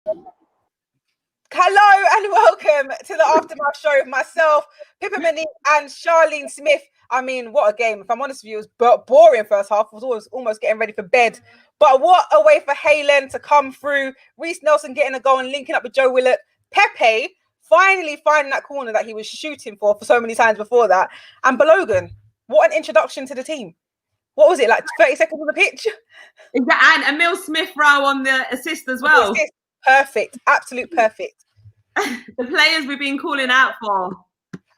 Hello and welcome to the Aftermath show with myself, Pippa and Charlene Smith. I mean, what a game. If I'm honest with you, it was boring first half. I was almost getting ready for bed. But what a way for Haaland to come through. Reiss Nelson getting a goal and linking up with Joe Willock. Pepe finally finding that corner that he was shooting for so many times before that. And Balogun, what an introduction to the team. What was it, like 30 seconds on the pitch? And Emil Smith-Rowe on the assist as well. Perfect. Absolute perfect. The players we've been calling out for.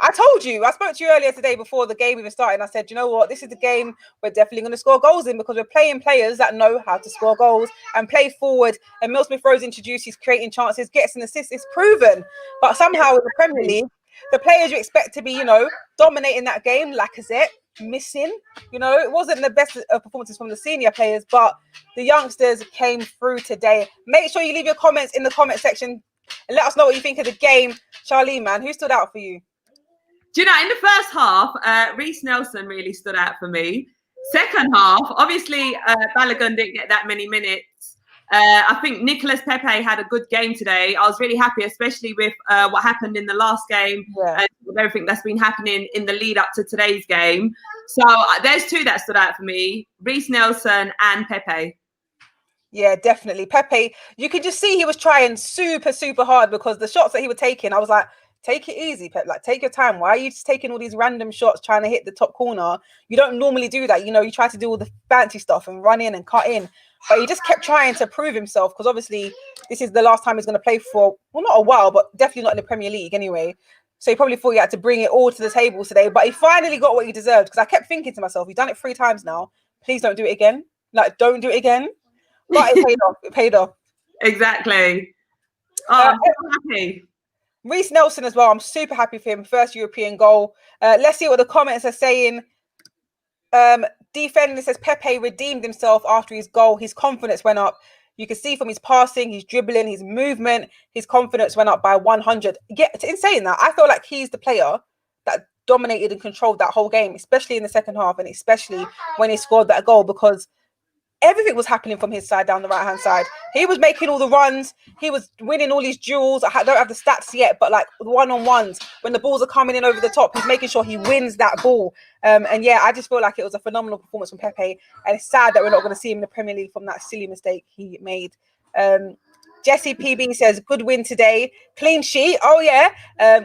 I told you, I spoke to you earlier today before the game even started, and I said, you know what, this is the game we're definitely going to score goals in because we're playing players that know how to score goals and play forward. And Emil Smith-Rowe's introduced, he's creating chances, gets an assist, it's proven. But somehow in the Premier League, the players you expect to be, dominating that game, Lacazette, missing. It wasn't the best of performances from the senior players, but the youngsters came through today. Make sure you leave your comments in the comment section and let us know what you think of the game. Charlene, man, who stood out for you? Do you know, in the first half, Reiss Nelson really stood out for me. Second half, obviously, Balogun didn't get that many minutes. I think Nicolas Pepe had a good game today. I was really happy, especially with what happened in the last game and with everything that's been happening in the lead up to today's game. So there's two that stood out for me, Reiss Nelson and Pepe. Yeah, definitely. Pepe, you could just see he was trying super, super hard because the shots that he was taking, I was like, take it easy, Pep. Like, take your time. Why are you just taking all these random shots trying to hit the top corner? You don't normally do that. You try to do all the fancy stuff and run in and cut in. But he just kept trying to prove himself because obviously this is the last time he's going to play for, well, not a while, but definitely not in the Premier League anyway. So he probably thought he had to bring it all to the table today. But he finally got what he deserved because I kept thinking to myself, he's done it 3 times now. Please don't do it again. Like, don't do it again. But it paid off. It paid off. Exactly. Oh, I'm so happy. Reiss Nelson as well. I'm super happy for him. First European goal. Let's see what the comments are saying. Defending says Pepe redeemed himself after his goal. His confidence went up. You can see from his passing, his dribbling, his movement, his confidence went up by 100. Yeah, in saying that, I feel like he's the player that dominated and controlled that whole game, especially in the second half and especially when he scored that goal because everything was happening from his side down the right-hand side. He was making all the runs. He was winning all these duels. I don't have the stats yet, but like one-on-ones, when the balls are coming in over the top, he's making sure he wins that ball. And yeah, I just feel like it was a phenomenal performance from Pepe. And it's sad that we're not going to see him in the Premier League from that silly mistake he made. Jesse PB says, good win today. Clean sheet. Oh, yeah.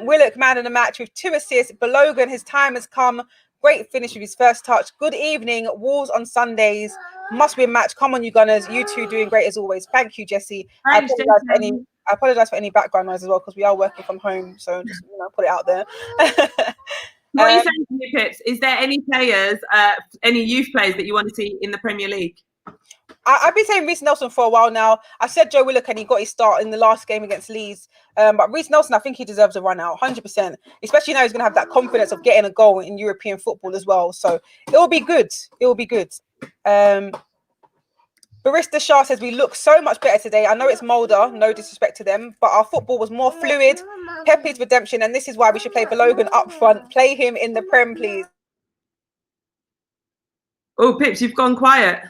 Willock, man of the match with 2 assists. Balogun, his time has come. Great finish with his first touch. Good evening. Wolves on Sundays. Must win match. Come on, you Gunners. You two doing great as always. Thank you, Jesse. Thanks, I apologize for any background noise as well because we are working from home. So just put it out there. What are you saying to me, Pips? Is there any players, any youth players that you want to see in the Premier League? I've been saying Reiss Nelson for a while now. I said Joe Willock and he got his start in the last game against Leeds. But Reiss Nelson, I think he deserves a run out, 100%. Especially now he's going to have that confidence of getting a goal in European football as well. So it will be good. It will be good. Barista Shah says, we look so much better today. I know it's Molde, no disrespect to them, but our football was more fluid. Pepe's redemption, and this is why we should play Balogun up front. Play him in the Prem, please. Oh, Pips, you've gone quiet.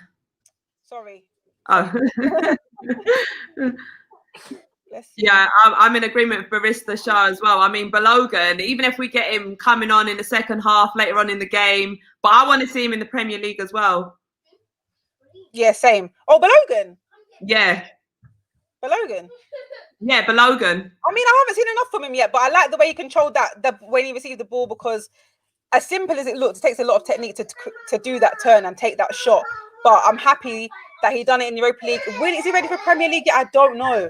Sorry. Oh. Yeah, I'm in agreement with Barista Shah as well. I mean, Balogun, even if we get him coming on in the second half later on in the game, but I want to see him in the Premier League as well. Yeah, same. Oh, Balogun. Yeah. Balogun. Yeah, Balogun. I mean, I haven't seen enough from him yet, but I like the way he controlled that when he received the ball because as simple as it looks, it takes a lot of technique to do that turn and take that shot. But I'm happy that he done it in the Europa League. Is he ready for Premier League yet? I don't know.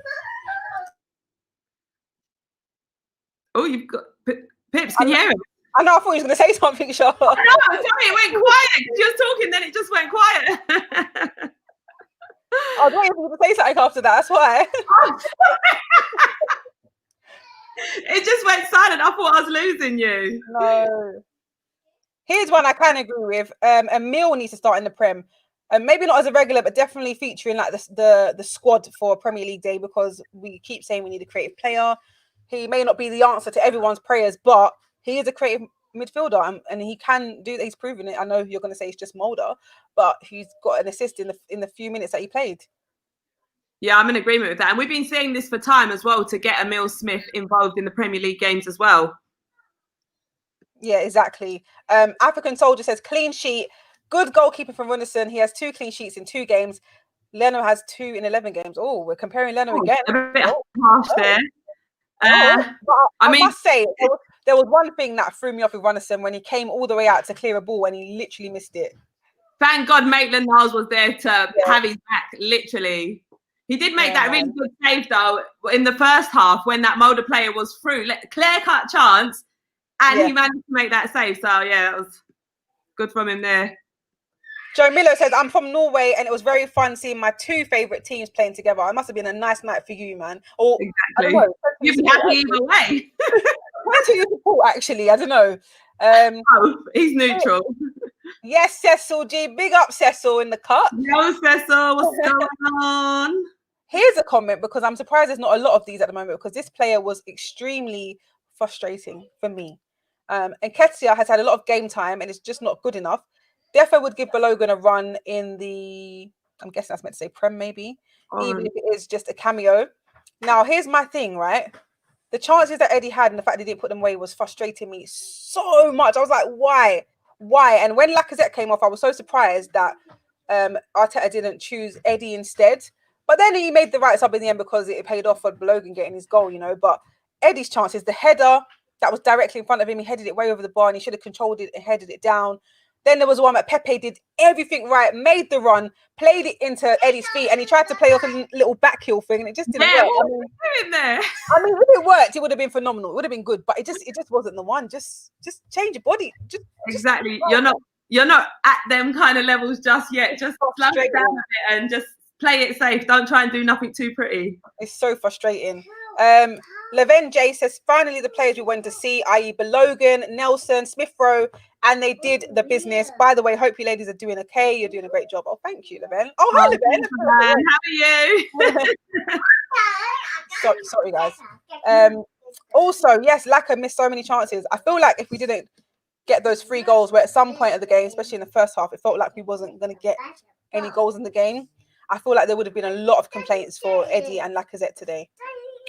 Oh, you've got Pips. Can you hear him? I know. I thought he was going to say something, Sean. No, sorry, it went quiet because you were talking, then it just went quiet. I was waiting for you to say something after that. That's why. It just went silent. I thought I was losing you. No. Here's one I can agree with. Emil needs to start in the Prem. Maybe not as a regular, but definitely featuring like the squad for Premier League Day because we keep saying we need a creative player. He may not be the answer to everyone's prayers, but he is a creative midfielder and he can do that. He's proven it. I know you're going to say it's just Molde, but he's got an assist in the few minutes that he played. Yeah, I'm in agreement with that. And we've been seeing this for time as well, to get Emil Smith involved in the Premier League games as well. Yeah, exactly. African Soldier says, clean sheet, good goalkeeper from Runarsson. He has 2 clean sheets in 2 games. Leno has 2 in 11 games. Oh, we're comparing Leno again. A bit harsh there. But I must say, there was one thing that threw me off with Runarsson when he came all the way out to clear a ball and he literally missed it. Thank God Maitland-Niles was there to have his back, literally. He did make that really good save, though, in the first half when that Molde player was through. Clear-cut chance, and he managed to make that save. So, yeah, that was good from him there. Joe Miller says, I'm from Norway, and it was very fun seeing my 2 favourite teams playing together. It must have been a nice night for you, man. Or, exactly. You'd be happy either way. Where do you support, actually? I don't know. He's neutral. Yes, Cecil G. Big up, Cecil, in the cut. Yo, Cecil, what's going on? Here's a comment, because I'm surprised there's not a lot of these at the moment, because this player was extremely frustrating for me. Nketiah has had a lot of game time, and it's just not good enough. Defo would give Balogun a run in the, I'm guessing that's meant to say Prem, maybe, even if it is just a cameo. Now, here's my thing, right? The chances that Eddie had and the fact that he didn't put them away was frustrating me so much. I was like, why? Why? And when Lacazette came off, I was so surprised that Arteta didn't choose Eddie instead. But then he made the right sub in the end because it paid off for Balogun getting his goal, you know. But Eddie's chances, the header that was directly in front of him, he headed it way over the bar and he should have controlled it and headed it down. Then there was one that Pepe did everything right, made the run, played it into Eddie's feet, and he tried to play off a little back heel thing, and it just didn't work. What was he doing there? I mean, if it worked, it would have been phenomenal. It would have been good, but it just wasn't the one. Just change your body. Exactly. You're not at them kind of levels just yet. Just slow it down a bit and just play it safe. Don't try and do nothing too pretty. It's so frustrating. Leven J says, finally the players we went to see, i.e. Balogun, Nelson, Smith Rowe, and they did the business. By the way, hope you ladies are doing okay. You're doing a great job. Oh, thank you, Leven. Oh, hi, Leven. How are you? Sorry, guys. Also, yes, Laka missed so many chances. I feel like if we didn't get those 3 goals, where at some point of the game, especially in the first half, it felt like we wasn't going to get any goals in the game. I feel like there would have been a lot of complaints for Eddie and Lacazette today.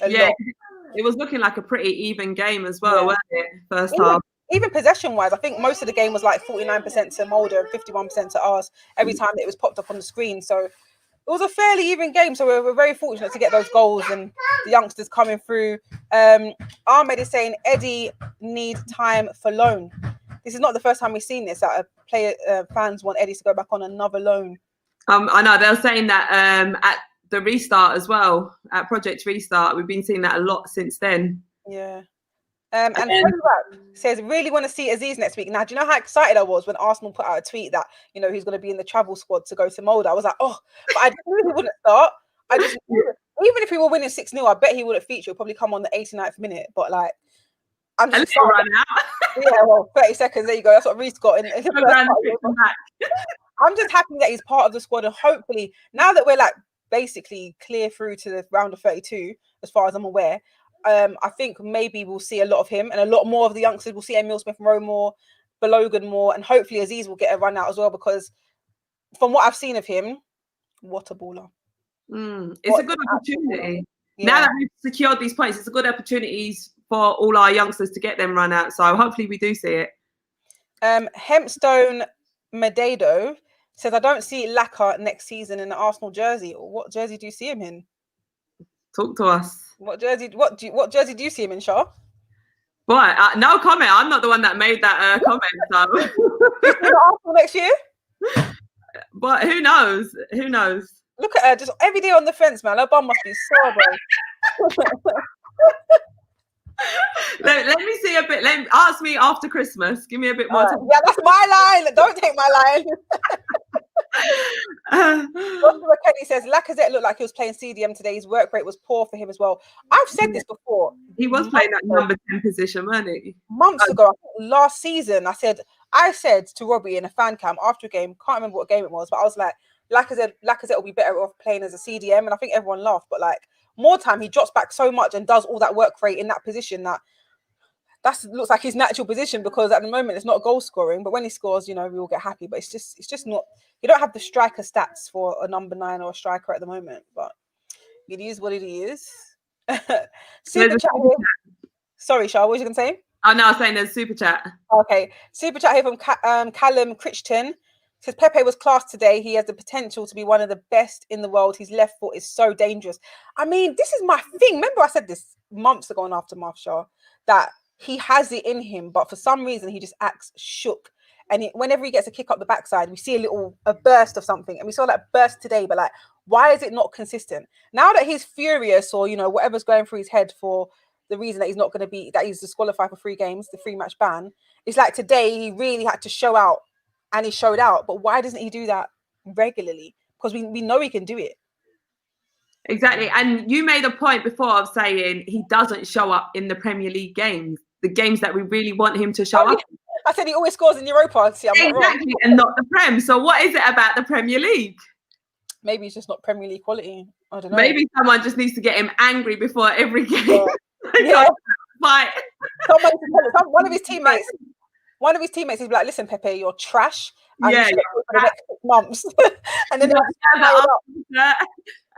It was looking like a pretty even game as well, wasn't it? First half. Even possession-wise, I think most of the game was like 49% to Molde and 51% to ours every time that it was popped up on the screen. So it was a fairly even game. So we're very fortunate to get those goals and the youngsters coming through. Ahmed is saying Eddie needs time for loan. This is not the first time we've seen this, that fans want Eddie to go back on another loan. I know, they were saying that at the restart as well, at Project Restart. We've been seeing that a lot since then. Yeah. And Frederick says, really want to see Aziz next week. Now, do you know how excited I was when Arsenal put out a tweet that, you know, he's going to be in the travel squad to go to Molde? I was like, oh, but I just knew he wouldn't start. I just knew, even if we were winning 6-0, I bet he wouldn't feature. He'll probably come on the 89th minute. But like, I'm just run out. Yeah, well, 30 seconds. There you go. That's what Reece got. I'm just happy that he's part of the squad, and hopefully, now that we're like basically clear through to the round of 32, as far as I'm aware, I think maybe we'll see a lot of him, and a lot more of the youngsters. We'll see Emil Smith Rowe more, Balogun more, and hopefully Aziz will get a run out as well, because from what I've seen of him, what a baller. It's a good opportunity. Yeah. Now that we've secured these points, it's a good opportunity for all our youngsters to get them run out. So hopefully we do see it. Hempstone Medado says, I don't see Laka next season in the Arsenal jersey. What jersey do you see him in? Talk to us. What jersey do you see him in, Shah? Boy, no comment. I'm not the one that made that comment. So. Do you see the Arsenal next year? But who knows? Who knows? Look at her, just every day on the fence, man. Her bum must be sore, bro. let me see a bit. Ask me after Christmas. Give me a bit more time. Yeah, that's my line. Don't take my line. Joshua Kenny says Lacazette looked like he was playing CDM today. His work rate was poor for him as well. I've said this before. He was playing that number 10 position, wasn't he? Months ago, last season, I said to Robbie in a fan cam after a game, can't remember what game it was, but I was like, Lacazette will be better off playing as a CDM, and I think everyone laughed. But like, more time, he drops back so much and does all that work rate in that position that looks like his natural position, because at the moment it's not goal scoring, but when he scores, you know, we will get happy. But it's just not. You don't have the striker stats for a number 9 or a striker at the moment. But It is what it is. Super chat here. Sorry, Shah, what was you going to say? Oh, no, I was saying there's super chat. Okay. Super chat here from Callum Crichton. Says Pepe was class today. He has the potential to be one of the best in the world. His left foot is so dangerous. I mean, this is my thing. Remember, I said this months ago on Aftermath, Shah, that he has it in him, but for some reason he just acts shook. And whenever he gets a kick up the backside, we see a burst of something. And we saw that burst today, but like, why is it not consistent? Now that he's furious or, whatever's going through his head for the reason that he's not going to be, that he's disqualified for 3 games, the 3-match ban, it's like today he really had to show out and he showed out. But why doesn't he do that regularly? Because we know he can do it. Exactly. And you made a point before of saying he doesn't show up in the Premier League games, the games that we really want him to show up. I said he always scores in Europa. See, I'm not wrong. And not the Prem. So what is it about the Premier League? Maybe it's just not Premier League quality. I don't know. Maybe someone just needs to get him angry before every game. Yeah. Fight. One of his teammates is like, listen, Pepe, you're trash. And for the next 6 months. And then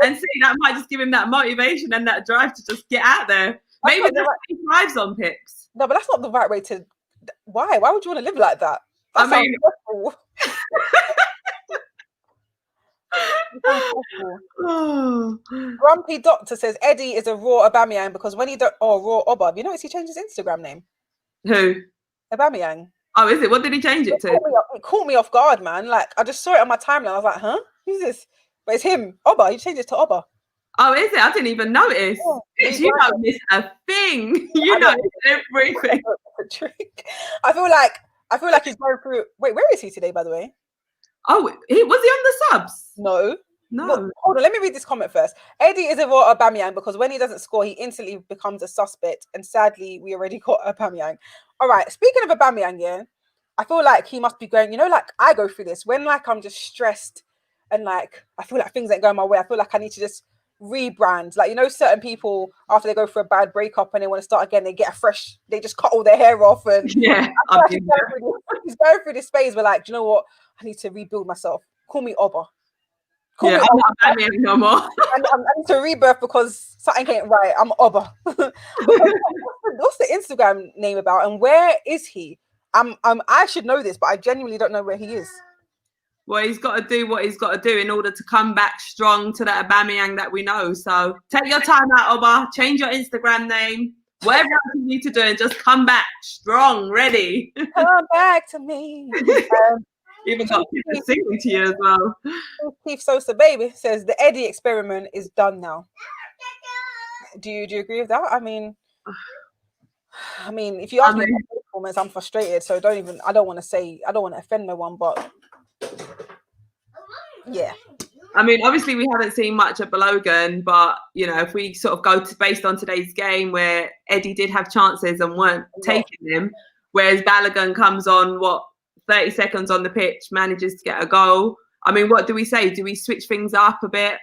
and see, that might just give him that motivation and that drive to just get out there. Maybe that's what he thrives on, Pips. No, but that's not the right way to. Why would you want to live like that? Grumpy Doctor says Eddie is a raw Aubameyang because when he raw Oba. Have you noticed he changed his Instagram name? Who? Aubameyang. Oh, is it? What did he change it to? It caught me off guard, man. Like I just saw it on my timeline. I was like, huh? Who's this? But it's him. Oba. He changed it to Oba. Oh, is it? I didn't even notice. Yeah, you don't miss a thing. You know everything. Trick. I feel like he's going through. Wait, where is he today, by the way? Oh, was he on the subs? No. No. Hold on, let me read this comment first. Eddie is a raw Aubameyang because when he doesn't score, he instantly becomes a suspect. And sadly, we already got Aubameyang. All right, speaking of Aubameyang, yeah, I feel like he must be going, like I go through this when like I'm just stressed and like I feel like things ain't going my way. I feel like I need to just rebrand. Like, certain people after they go through a bad breakup and they want to start again, they just cut all their hair off. And yeah, he's going through this phase where like, do you know what? I need to rebuild myself. Call me Oba. I'm not Aubameyang no more. I need to rebirth because something ain't right. I'm Oba. What's the Instagram name about and where is he? I should know this, but I genuinely don't know where he is. Well, he's got to do what he's got to do in order to come back strong to that Aubameyang that we know. So take your time out, Oba. Change your Instagram name. Whatever else you need to do and just come back strong, ready. Come back to me. Even got people singing to you as well. Keith Sosa baby says the Eddie experiment is done now. Do you agree with that? I mean, if you ask me comments, I'm frustrated. So I don't want to offend no one, but yeah. I mean, obviously we haven't seen much of Balogun, but if we sort of go based on today's game where Eddie did have chances and weren't taking them, whereas Balogun comes on 30 seconds on the pitch, manages to get a goal. I mean, what do we say? Do we switch things up a bit?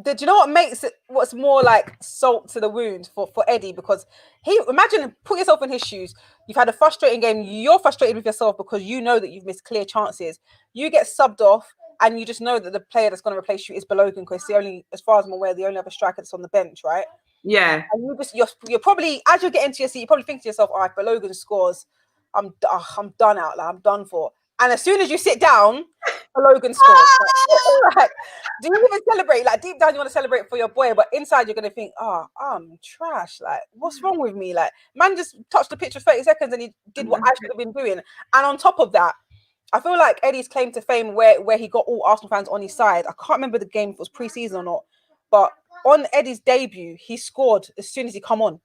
Do you know what makes it? What's more like salt to the wound for Eddie? Because put yourself in his shoes. You've had a frustrating game. You're frustrated with yourself because you know that you've missed clear chances. You get subbed off, and you just know that the player that's going to replace you is Balogun because the only, as far as I'm aware, the only other striker that's on the bench, right? Yeah. And you're probably, as you're getting to your seat, you probably think to yourself, "All right, Balogun scores. I'm done out. Like, I'm done for." And as soon as you sit down, Balogun scores. Like, do you even celebrate? Like deep down, you want to celebrate for your boy, but inside you're gonna think, I'm trash. Like, what's wrong with me? Like, man just touched the pitch for 30 seconds and he did what I should have been doing. And on top of that, I feel like Eddie's claim to fame where he got all Arsenal fans on his side. I can't remember the game if it was pre-season or not, but on Eddie's debut, he scored as soon as he come on.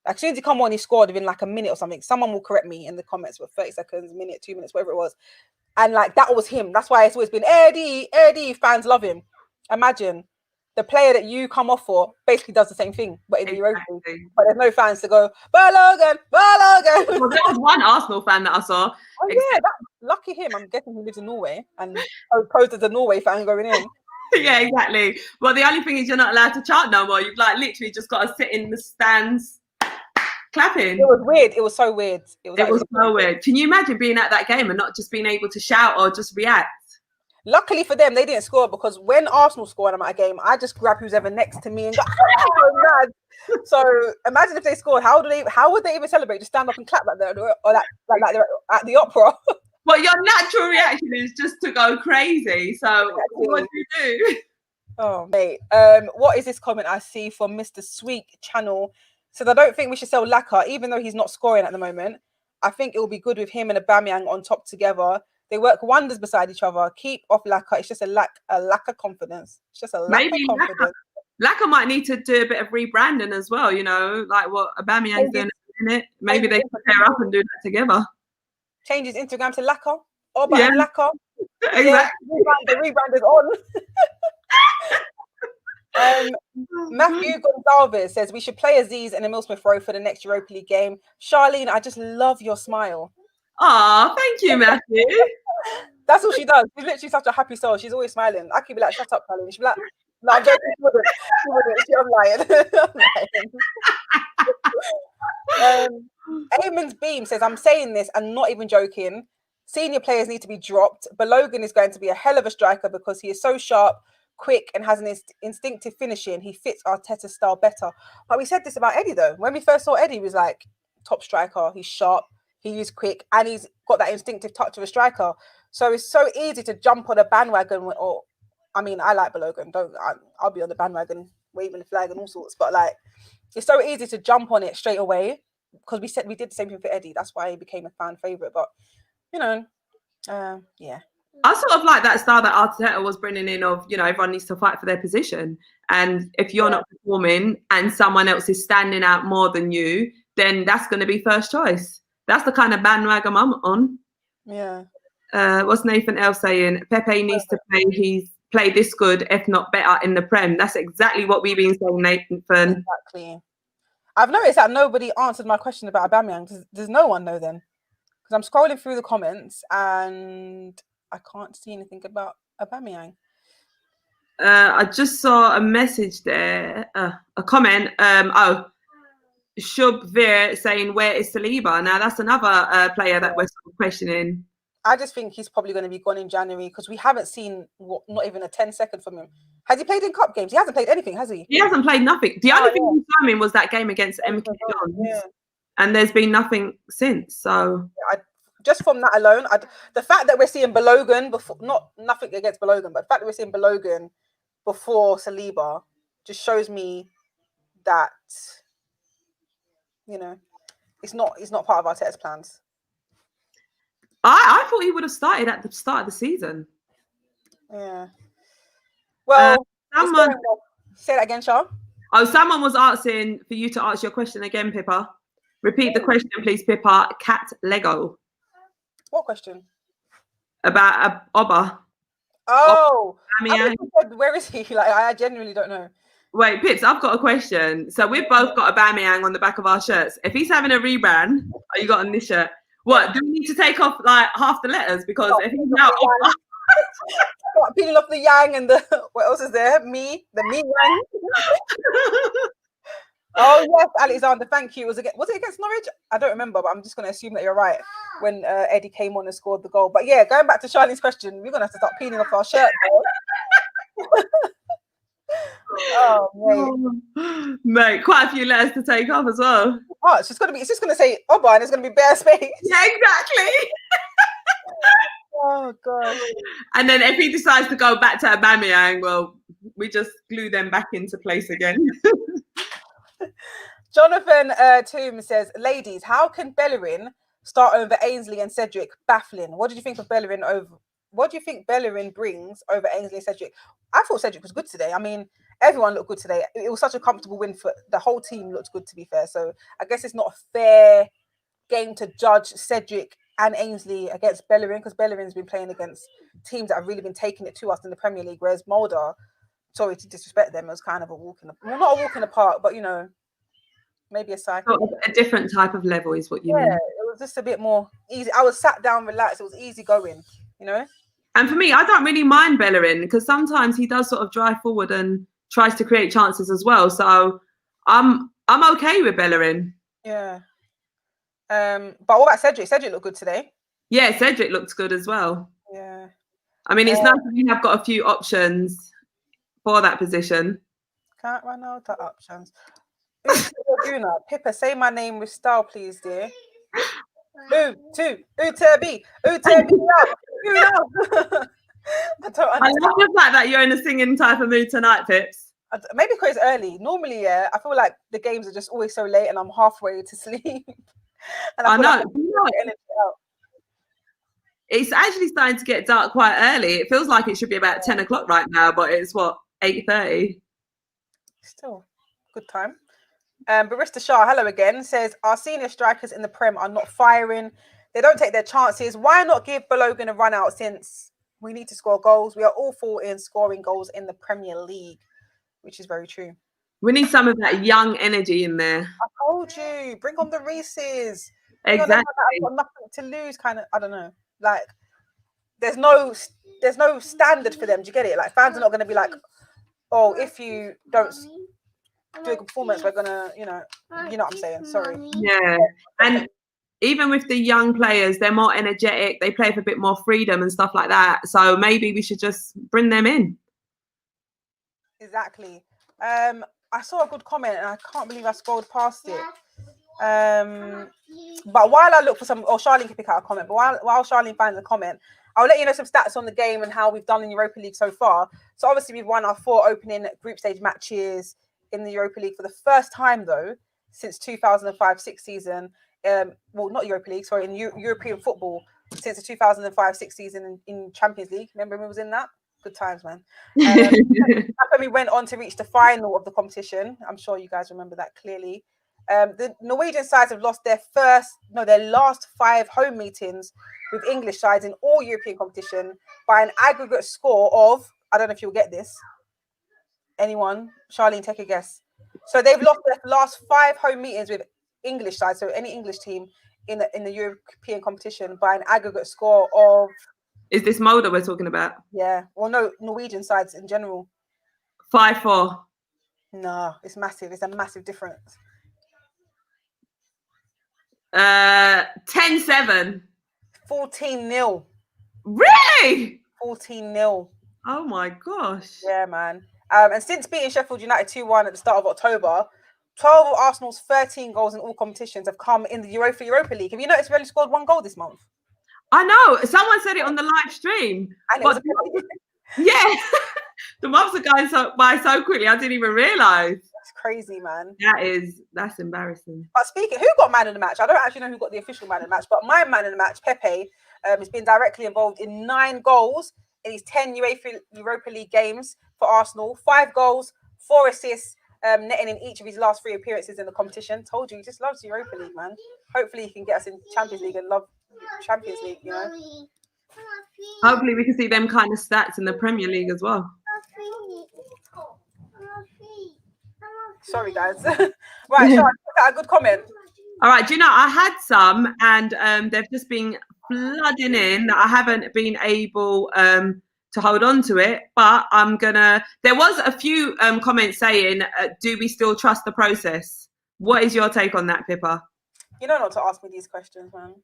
As soon as he come on, he scored within like a minute or something. Someone will correct me in the comments with 30 seconds, minute, 2 minutes, whatever it was. And like that was him. That's why it's always been Eddie. Fans love him. Imagine the player that you come off for basically does the same thing, but in the Europa League. But there's no fans to go, Balogun. Well, there was one Arsenal fan that I saw. Oh yeah, lucky him. I'm guessing he lives in Norway and posed as a Norway fan going in. Yeah, exactly. Well, the only thing is you're not allowed to chant no more. You've like literally just got to sit in the stands clapping. It was weird. It was so weird. It was so weird. Can you imagine being at that game and not just being able to shout or just react? Luckily for them, they didn't score because when Arsenal score and I'm at a game, I just grab who's ever next to me and go, oh, mad. So imagine if they scored, how would they even celebrate? Just stand up and clap like that, or like they're at the opera? Well, your natural reaction is just to go crazy. So what do you do? Oh, mate. What is this comment I see from Mr. Sweet Channel? Says, I don't think we should sell Lacazette, even though he's not scoring at the moment. I think it will be good with him and Aubameyang on top together. They work wonders beside each other. Keep off Lacazette. It's just a lack of confidence. It's just a lack of confidence. Lacazette might need to do a bit of rebranding as well, you know, like what Aubameyang's doing in it. Maybe they can pair up and do that together. Change his Instagram to Lacazette. And Lacazette. Exactly. Yeah, the rebrand is on. Matthew Gonzalez says we should play Aziz and Emil Smith Rowe for the next Europa League game. Charlene, I just love your smile. Oh, thank you, Matthew. That's all she does. She's literally such a happy soul. She's always smiling. I could be like, shut up, Charlene. She'd be like, no, I'm joking. She wouldn't. I'm lying. Eamon's Beam says, I'm saying this and not even joking. Senior players need to be dropped. Balogun is going to be a hell of a striker because he is so sharp, quick, and has an instinctive finishing. He fits Arteta's style better. But we said this about Eddie, though. When we first saw Eddie, he was like, top striker. He's sharp. He's quick. And he's got that instinctive touch of a striker. So it's so easy to jump on a bandwagon. I like Balogun. I'll be on the bandwagon, waving the flag and all sorts. But, like, it's so easy to jump on it straight away because we did the same thing for Eddie. That's why he became a fan favourite. But, you know, yeah. I sort of like that style that Arteta was bringing in of, you know, everyone needs to fight for their position. And if you're not performing and someone else is standing out more than you, then that's going to be first choice. That's the kind of bandwagon I'm on. Yeah. What's Nathan L saying? Pepe needs to play this good, if not better, in the Prem. That's exactly what we've been saying, Nathan. Exactly. I've noticed that nobody answered my question about Aubameyang. Does no one know then? Because I'm scrolling through the comments and I can't see anything about Aubameyang. I just saw a message there, a comment. Shub Veer saying, where is Saliba? Now, that's another player that we're sort of questioning. I just think he's probably going to be gone in January because we haven't seen not even a 10-second from him. Has he played in cup games? He hasn't played anything, has he? He hasn't played nothing. The only thing he saw him was that game against Nketiah, and there's been nothing since. So just from that alone, the fact that we're seeing Balogun before, nothing against Balogun, but the fact that we're seeing Balogun before Saliba just shows me that, you know, it's not part of Arteta's plans. I thought he would have started at the start of the season. Yeah. Well, someone say that again, Char. Oh, someone was asking for you to ask your question again, Pippa. Repeat the question, please, Pippa. Cat Lego. What question? About Oba. Oh, where is he? Like, I genuinely don't know. Wait, Pips, I've got a question. So we've both got Aubameyang on the back of our shirts. If he's having a rebrand, you got on this shirt. What, do we need to take off like half the letters? Because if he's now peeling off the yang and the what else is there? The me yang. Oh yes, Alexander, thank you. Was it against Norwich? I don't remember, but I'm just going to assume that you're right when Eddie came on and scored the goal. But yeah, going back to Charlene's question, we're going to have to start peeling off our shirt now. Oh mate, quite a few letters to take off as well. Oh, it's just gonna say Oba and it's gonna be bare space. Yeah, exactly. Oh god. And then if he decides to go back to Aubameyang, well, we just glue them back into place again. Jonathan Toombs says, ladies, how can Bellerin start over Ainsley and Cedric? Baffling. What did you think of Bellerin What do you think Bellerin brings over Ainsley and Cedric? I thought Cedric was good today. I mean, everyone looked good today. It was such a comfortable win for the whole team. Looked good, to be fair. So I guess it's not a fair game to judge Cedric and Ainsley against Bellerin because Bellerin's been playing against teams that have really been taking it to us in the Premier League, whereas Molde, sorry to disrespect them, it was kind of not a walk in the park, but you know, maybe a cycle. A different type of level is what you mean. Yeah, it was just a bit more easy. I was sat down, relaxed. It was easy going, you know. And for me, I don't really mind Bellerin because sometimes he does sort of drive forward and tries to create chances as well. So I'm okay with Bellerin. Yeah. But what about Cedric? Cedric looked good today. Yeah, Cedric looked good as well. Yeah. I mean, it's nice that we have got a few options for that position. Can't run out of options. Pippa, say my name with style, please, dear. Utebi up. I love the fact that you're in a singing type of mood tonight, Pips. Maybe because it's early. Normally, yeah, I feel like the games are just always so late and I'm halfway to sleep. And I know. Like it's actually starting to get dark quite early. It feels like it should be about 10 o'clock right now, but it's what, 8:30? Still, good time. Barista Shah, hello again, says our senior strikers in the Prem are not firing. They don't take their chances. Why not give Balogun a run out since we need to score goals? We are all for in scoring goals in the Premier League, which is very true. We need some of that young energy in there. I told you, bring on the Reeses. Exactly. I've got nothing to lose, kind of. I don't know. Like, there's no standard for them. Do you get it? Like, fans are not going to be like, oh, if you don't do a good performance, we're gonna, you know what I'm saying. Sorry. Yeah, and even with the young players, they're more energetic. They play with a bit more freedom and stuff like that. So maybe we should just bring them in. Exactly. I saw a good comment and I can't believe I scrolled past it. But while I look for some, or Charlene can pick out a comment. But while Charlene finds a comment, I'll let you know some stats on the game and how we've done in Europa League so far. So obviously we've won our 4 opening group stage matches in the Europa League for the first time though since 2005-06 season. Well, not Europa League, sorry, in European football since the 2005-06 season in Champions League. Remember we was in that? Good times, man. When we went on to reach the final of the competition. I'm sure you guys remember that clearly. The Norwegian sides have lost their last 5 home meetings with English sides in all European competition by an aggregate score of, I don't know if you'll get this. Anyone? Charlene, take a guess. So they've lost their last 5 home meetings with English sides, so any English team in the European competition by an aggregate score of. Is this Molde we're talking about? Yeah. Well, no, Norwegian sides in general. 5-4. No, it's massive. It's a massive difference. 10-7. 14-0. Really? 14-0. Oh my gosh. Yeah, man. And since beating Sheffield United 2-1 at the start of October, 12 of Arsenal's 13 goals in all competitions have come in the Europa League. Have you noticed we only scored 1 goal this month? I know. Someone said it on the live stream. But yeah, the months are going by so quickly. I didn't even realise. That's crazy, man. That's embarrassing. But speaking, who got man of the match? I don't actually know who got the official man of the match, but my man of the match, Pepe, has been directly involved in 9 goals in his 10 Europa League games for Arsenal. 5 goals, 4 assists, netting in each of his last 3 appearances in the competition. Told you, he just loves Europa League, man. Hopefully he can get us in Champions League and love Champions League, you know. Hopefully we can see them kind of stats in the Premier League as well. Sorry, guys. Right, Sean, a good comment. All right, do you know, I had some and they've just been flooding in that I haven't been able to hold on to it, but there was a few comments saying, do we still trust the process? What is your take on that, Pippa? You don't know not to ask me these questions, man.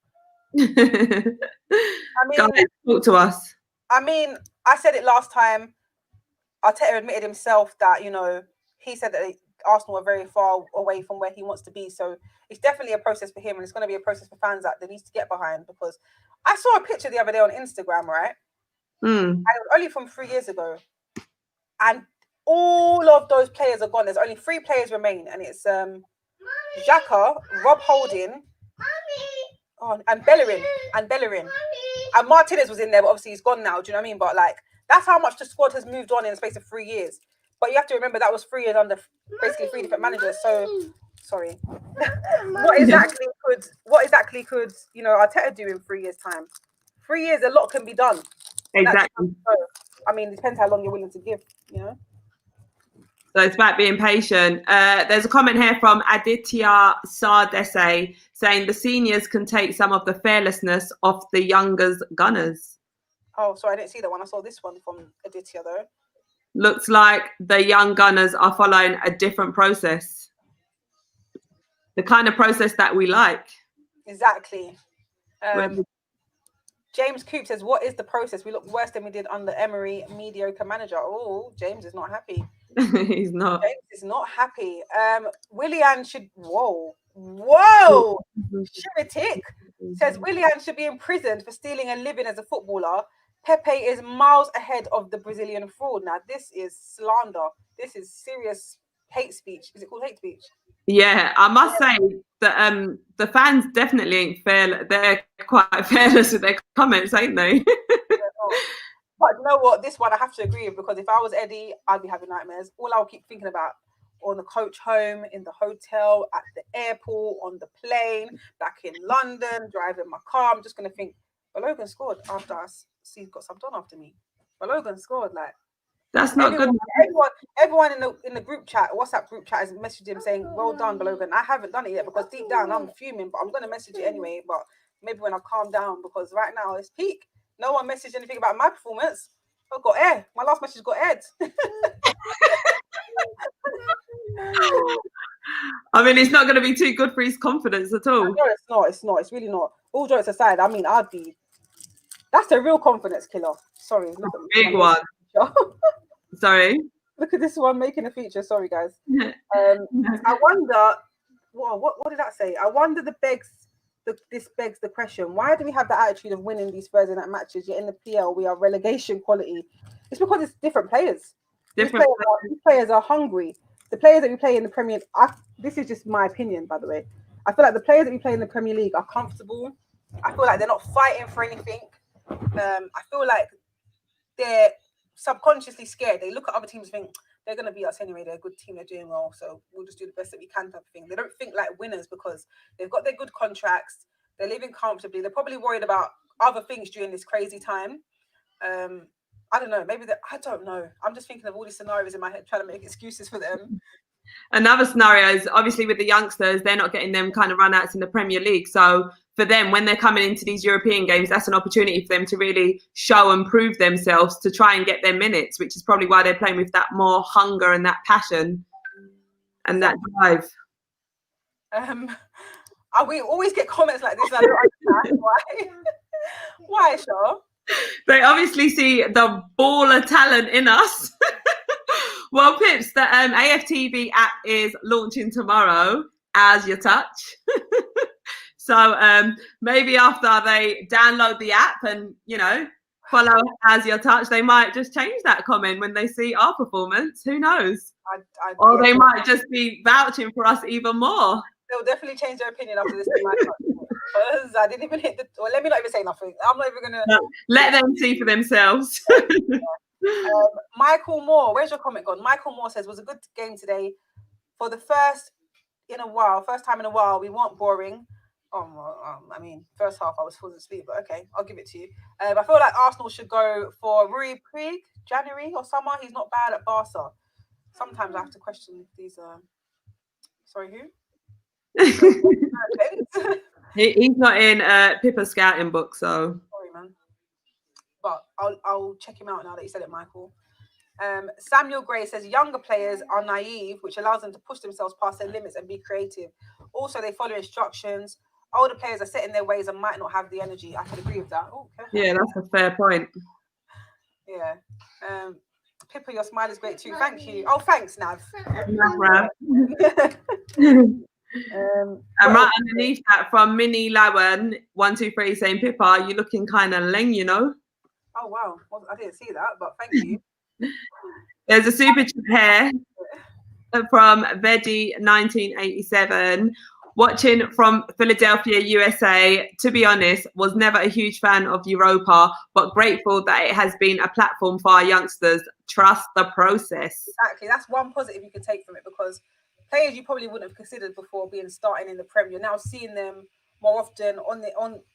Guys, talk to us. I mean, I said it last time. Arteta admitted himself that, you know, he said that Arsenal are very far away from where he wants to be. So it's definitely a process for him, and it's going to be a process for fans that they need to get behind. Because I saw a picture the other day on Instagram, right? And it was only from 3 years ago, and all of those players are gone. There's only 3 players remain, and it's Xhaka, Rob Holding, and Bellerin. And Martinez was in there, but obviously he's gone now. Do you know what I mean? But like, that's how much the squad has moved on in the space of 3 years. But you have to remember that was 3 years under basically 3 different managers. So, sorry. What exactly could you know Arteta do in 3 years' time? 3 years, a lot can be done. Exactly. I mean, it depends how long you're willing to give. You know. So it's about being patient. There's a comment here from Aditya Sardese saying the seniors can take some of the fearlessness off the younger gunners. Oh, sorry, I didn't see that one. I saw this one from Aditya though. Looks like the young gunners are following a different process. The kind of process that we like. Exactly. James Coop says, what is the process? We look worse than we did under Emery, mediocre manager. Oh, James is not happy. He's not. James is not happy. Willian should... Whoa. Shiritik says, Willian should be imprisoned for stealing a living as a footballer. Pepe is miles ahead of the Brazilian fraud. Now, this is slander. This is serious hate speech. Is it called hate speech? Yeah, I must say that the fans definitely ain't fair. They're quite fearless with their comments, ain't they? But you know what? This one I have to agree with, because if I was Eddie, I'd be having nightmares. All I'll keep thinking about on the coach home, in the hotel, at the airport, on the plane, back in London, driving my car. I'm just going to think, Balogun scored after us. He's got subbed on after me. Balogun scored. Like, that's not good. Everyone in the group chat, WhatsApp group chat, has messaged him saying, well done, Balogun. I haven't done it yet because deep down I'm fuming, but I'm going to message it anyway. But maybe when I calm down, because right now it's peak. No one messaged anything about my performance. I got air. My last message got aired. I mean, it's not going to be too good for his confidence at all. No, it's not. It's really not. All jokes aside, I mean, that's a real confidence killer. Sorry. Look at big one. Sorry. Look at this one making a feature. Sorry, guys. I wonder, what did that say? I wonder this begs the question, why do we have the attitude of winning these Thursday night matches, yet in the PL we are relegation quality? It's because it's different players. These players are hungry. The players that we play in the Premier League, this is just my opinion, by the way. I feel like the players that we play in the Premier League are comfortable. I feel like they're not fighting for anything. I feel like they're subconsciously scared. They look at other teams and think, they're going to beat us anyway. They're a good team. They're doing well. So we'll just do the best that we can type of thing. They don't think like winners because they've got their good contracts. They're living comfortably. They're probably worried about other things during this crazy time. I don't know. I don't know. I'm just thinking of all these scenarios in my head, trying to make excuses for them. Another scenario is obviously with the youngsters, they're not getting them kind of run-outs in the Premier League. So for them, when they're coming into these European games, that's an opportunity for them to really show and prove themselves, to try and get their minutes, which is probably why they're playing with that more hunger and that passion and that drive. We always get comments like this. I don't understand why. Why, Shaw? They obviously see the baller talent in us. Well, Pips, the AFTV app is launching tomorrow, as you touch. So maybe after they download the app and, follow as you touch, they might just change that comment when they see our performance. Who knows? Or they might just be vouching for us even more. They'll definitely change their opinion after this. Because I didn't even hit the... Well, let me not even say nothing. I'm not even going to... Let them see for themselves. Michael Moore, where's your comment gone? Michael Moore says, was a good game today. For the first time in a while, we weren't boring. I mean, first half I was falling asleep, but okay, I'll give it to you. I feel like Arsenal should go for Rui Krieg, January or summer. He's not bad at Barca. Sometimes I have to question these... Sorry, who? He's not in Pippa's scouting book, so... Sorry, man. But I'll check him out now that you said it, Michael. Samuel Gray says younger players are naive, which allows them to push themselves past their limits and be creative. Also, they follow instructions. Older players are set in their ways and might not have the energy. I can agree with that. Yeah, that's a fair point. Yeah. Pippa, your smile is great too. Thank you. Oh, thanks, Nav. And right underneath that, from Minnie Lowen 123 saying, Pippa, you're looking kind of leng, Oh wow, well, I didn't see that, but thank you. There's a super chat here from Veggie 1987, watching from Philadelphia, USA. To be honest, was never a huge fan of Europa, but grateful that it has been a platform for our youngsters. Trust the process. Exactly, that's one positive you can take from it, because players you probably wouldn't have considered before starting in the Prem, you're now seeing them more often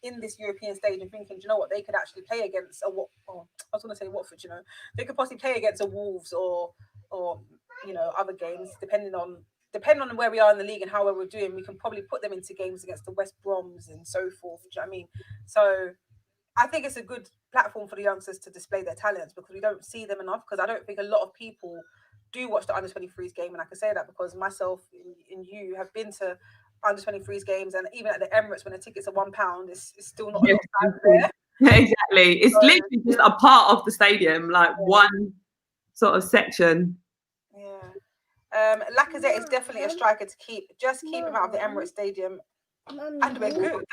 in this European stage and thinking, do you know what, they could actually play against I was going to say Watford, they could possibly play against a Wolves or other games, depending on where we are in the league and how well we're doing. We can probably put them into games against the West Broms and so forth. Do you know what I mean? So I think it's a good platform for the youngsters to display their talents, because we don't see them enough, because I don't think a lot of people do watch the under-23s game, and I can say that because myself and you have been to under-23s games, and even at the Emirates when the tickets are £1, it's still not a lot of time there. Exactly. It's literally just a part of the stadium, like one sort of section. Yeah. Lacazette is definitely a striker to keep. Just keep him out of the Emirates Stadium. And we're good.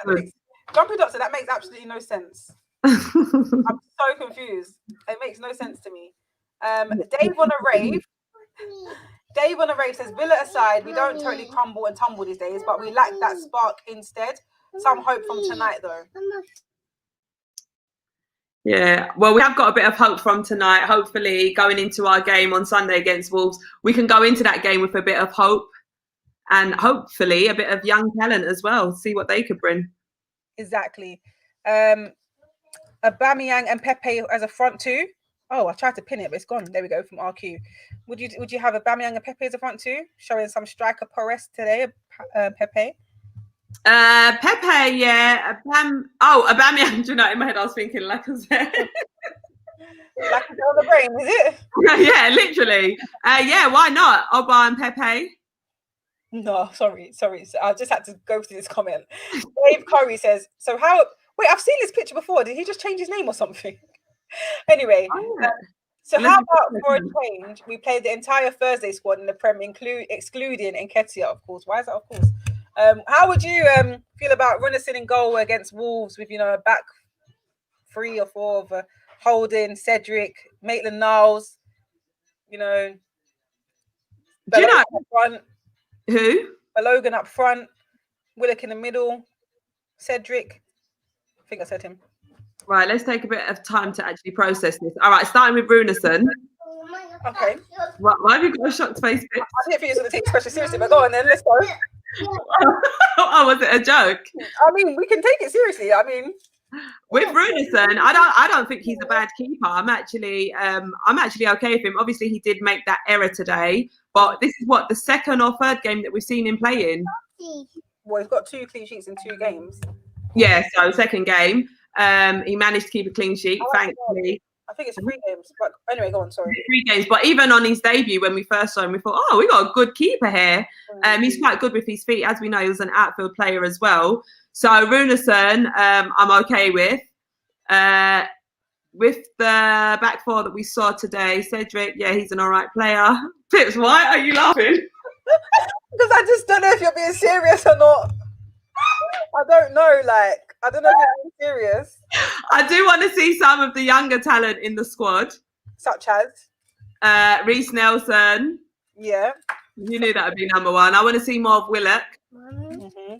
Jumping Doctor, that makes absolutely no sense. I'm so confused. It makes no sense to me. Dave on a rave says, Villa aside, we don't totally crumble and tumble these days, but we lack that spark instead. Some hope from tonight, though. Yeah, well, we have got a bit of hope from tonight. Hopefully, going into our game on Sunday against Wolves, we can go into that game with a bit of hope and hopefully a bit of young talent as well. See what they could bring. Exactly. Aubameyang and Pepe as a front two. Oh, I tried to pin it, but it's gone. There we go from RQ. Would you have Aubameyang and Pepe as a front two, showing some striker prowess today? Pepe. Pepe, yeah. Aubameyang. Do you know? In my head, I was thinking Lacazette. Lacazette on the brain, is it? Yeah, literally. Yeah, why not? Aubameyang and Pepe. No, sorry. I just had to go through this comment. Dave Curry says, "So how? Wait, I've seen this picture before. Did he just change his name or something?" Anyway, so how about for a change, we played the entire Thursday squad in the Prem, excluding Nketiah, of course. Why is that, of course? How would you feel about Runarsson in goal against Wolves with, a back 3 or 4 of Holding, Cedric, Maitland-Niles, Do you know up front, who? Balogun up front, Willian in the middle, Cedric. I think I said him. Right, let's take a bit of time to actually process this. All right, starting with Runarsson. Okay. Why have you got a shocked face? I didn't think you were going to take this question seriously, but go on then, let's go. Oh, was it a joke? I mean, we can take it seriously. I mean, with Runarsson, I don't think he's a bad keeper. I'm actually okay with him. Obviously, he did make that error today, but this is the second or third game that we've seen him playing. Well, he's got 2 clean sheets in 2 games. Yeah, so second game. He managed to keep a clean sheet, thankfully. I think it's 3 games. But anyway, go on, sorry. 3 games. But even on his debut, when we first saw him, we thought, we got a good keeper here. He's quite good with his feet. As we know, he was an outfield player as well. So Runarsson, I'm okay with. With the back 4 that we saw today, Cedric, yeah, he's an all right player. Pips, why are you laughing? Because I just don't know if you're being serious or not. I don't know, I don't know if you're being serious. I do want to see some of the younger talent in the squad. Such as? Reece Nelson. Yeah. You knew that would be number 1. I want to see more of Willock. Mm-hmm.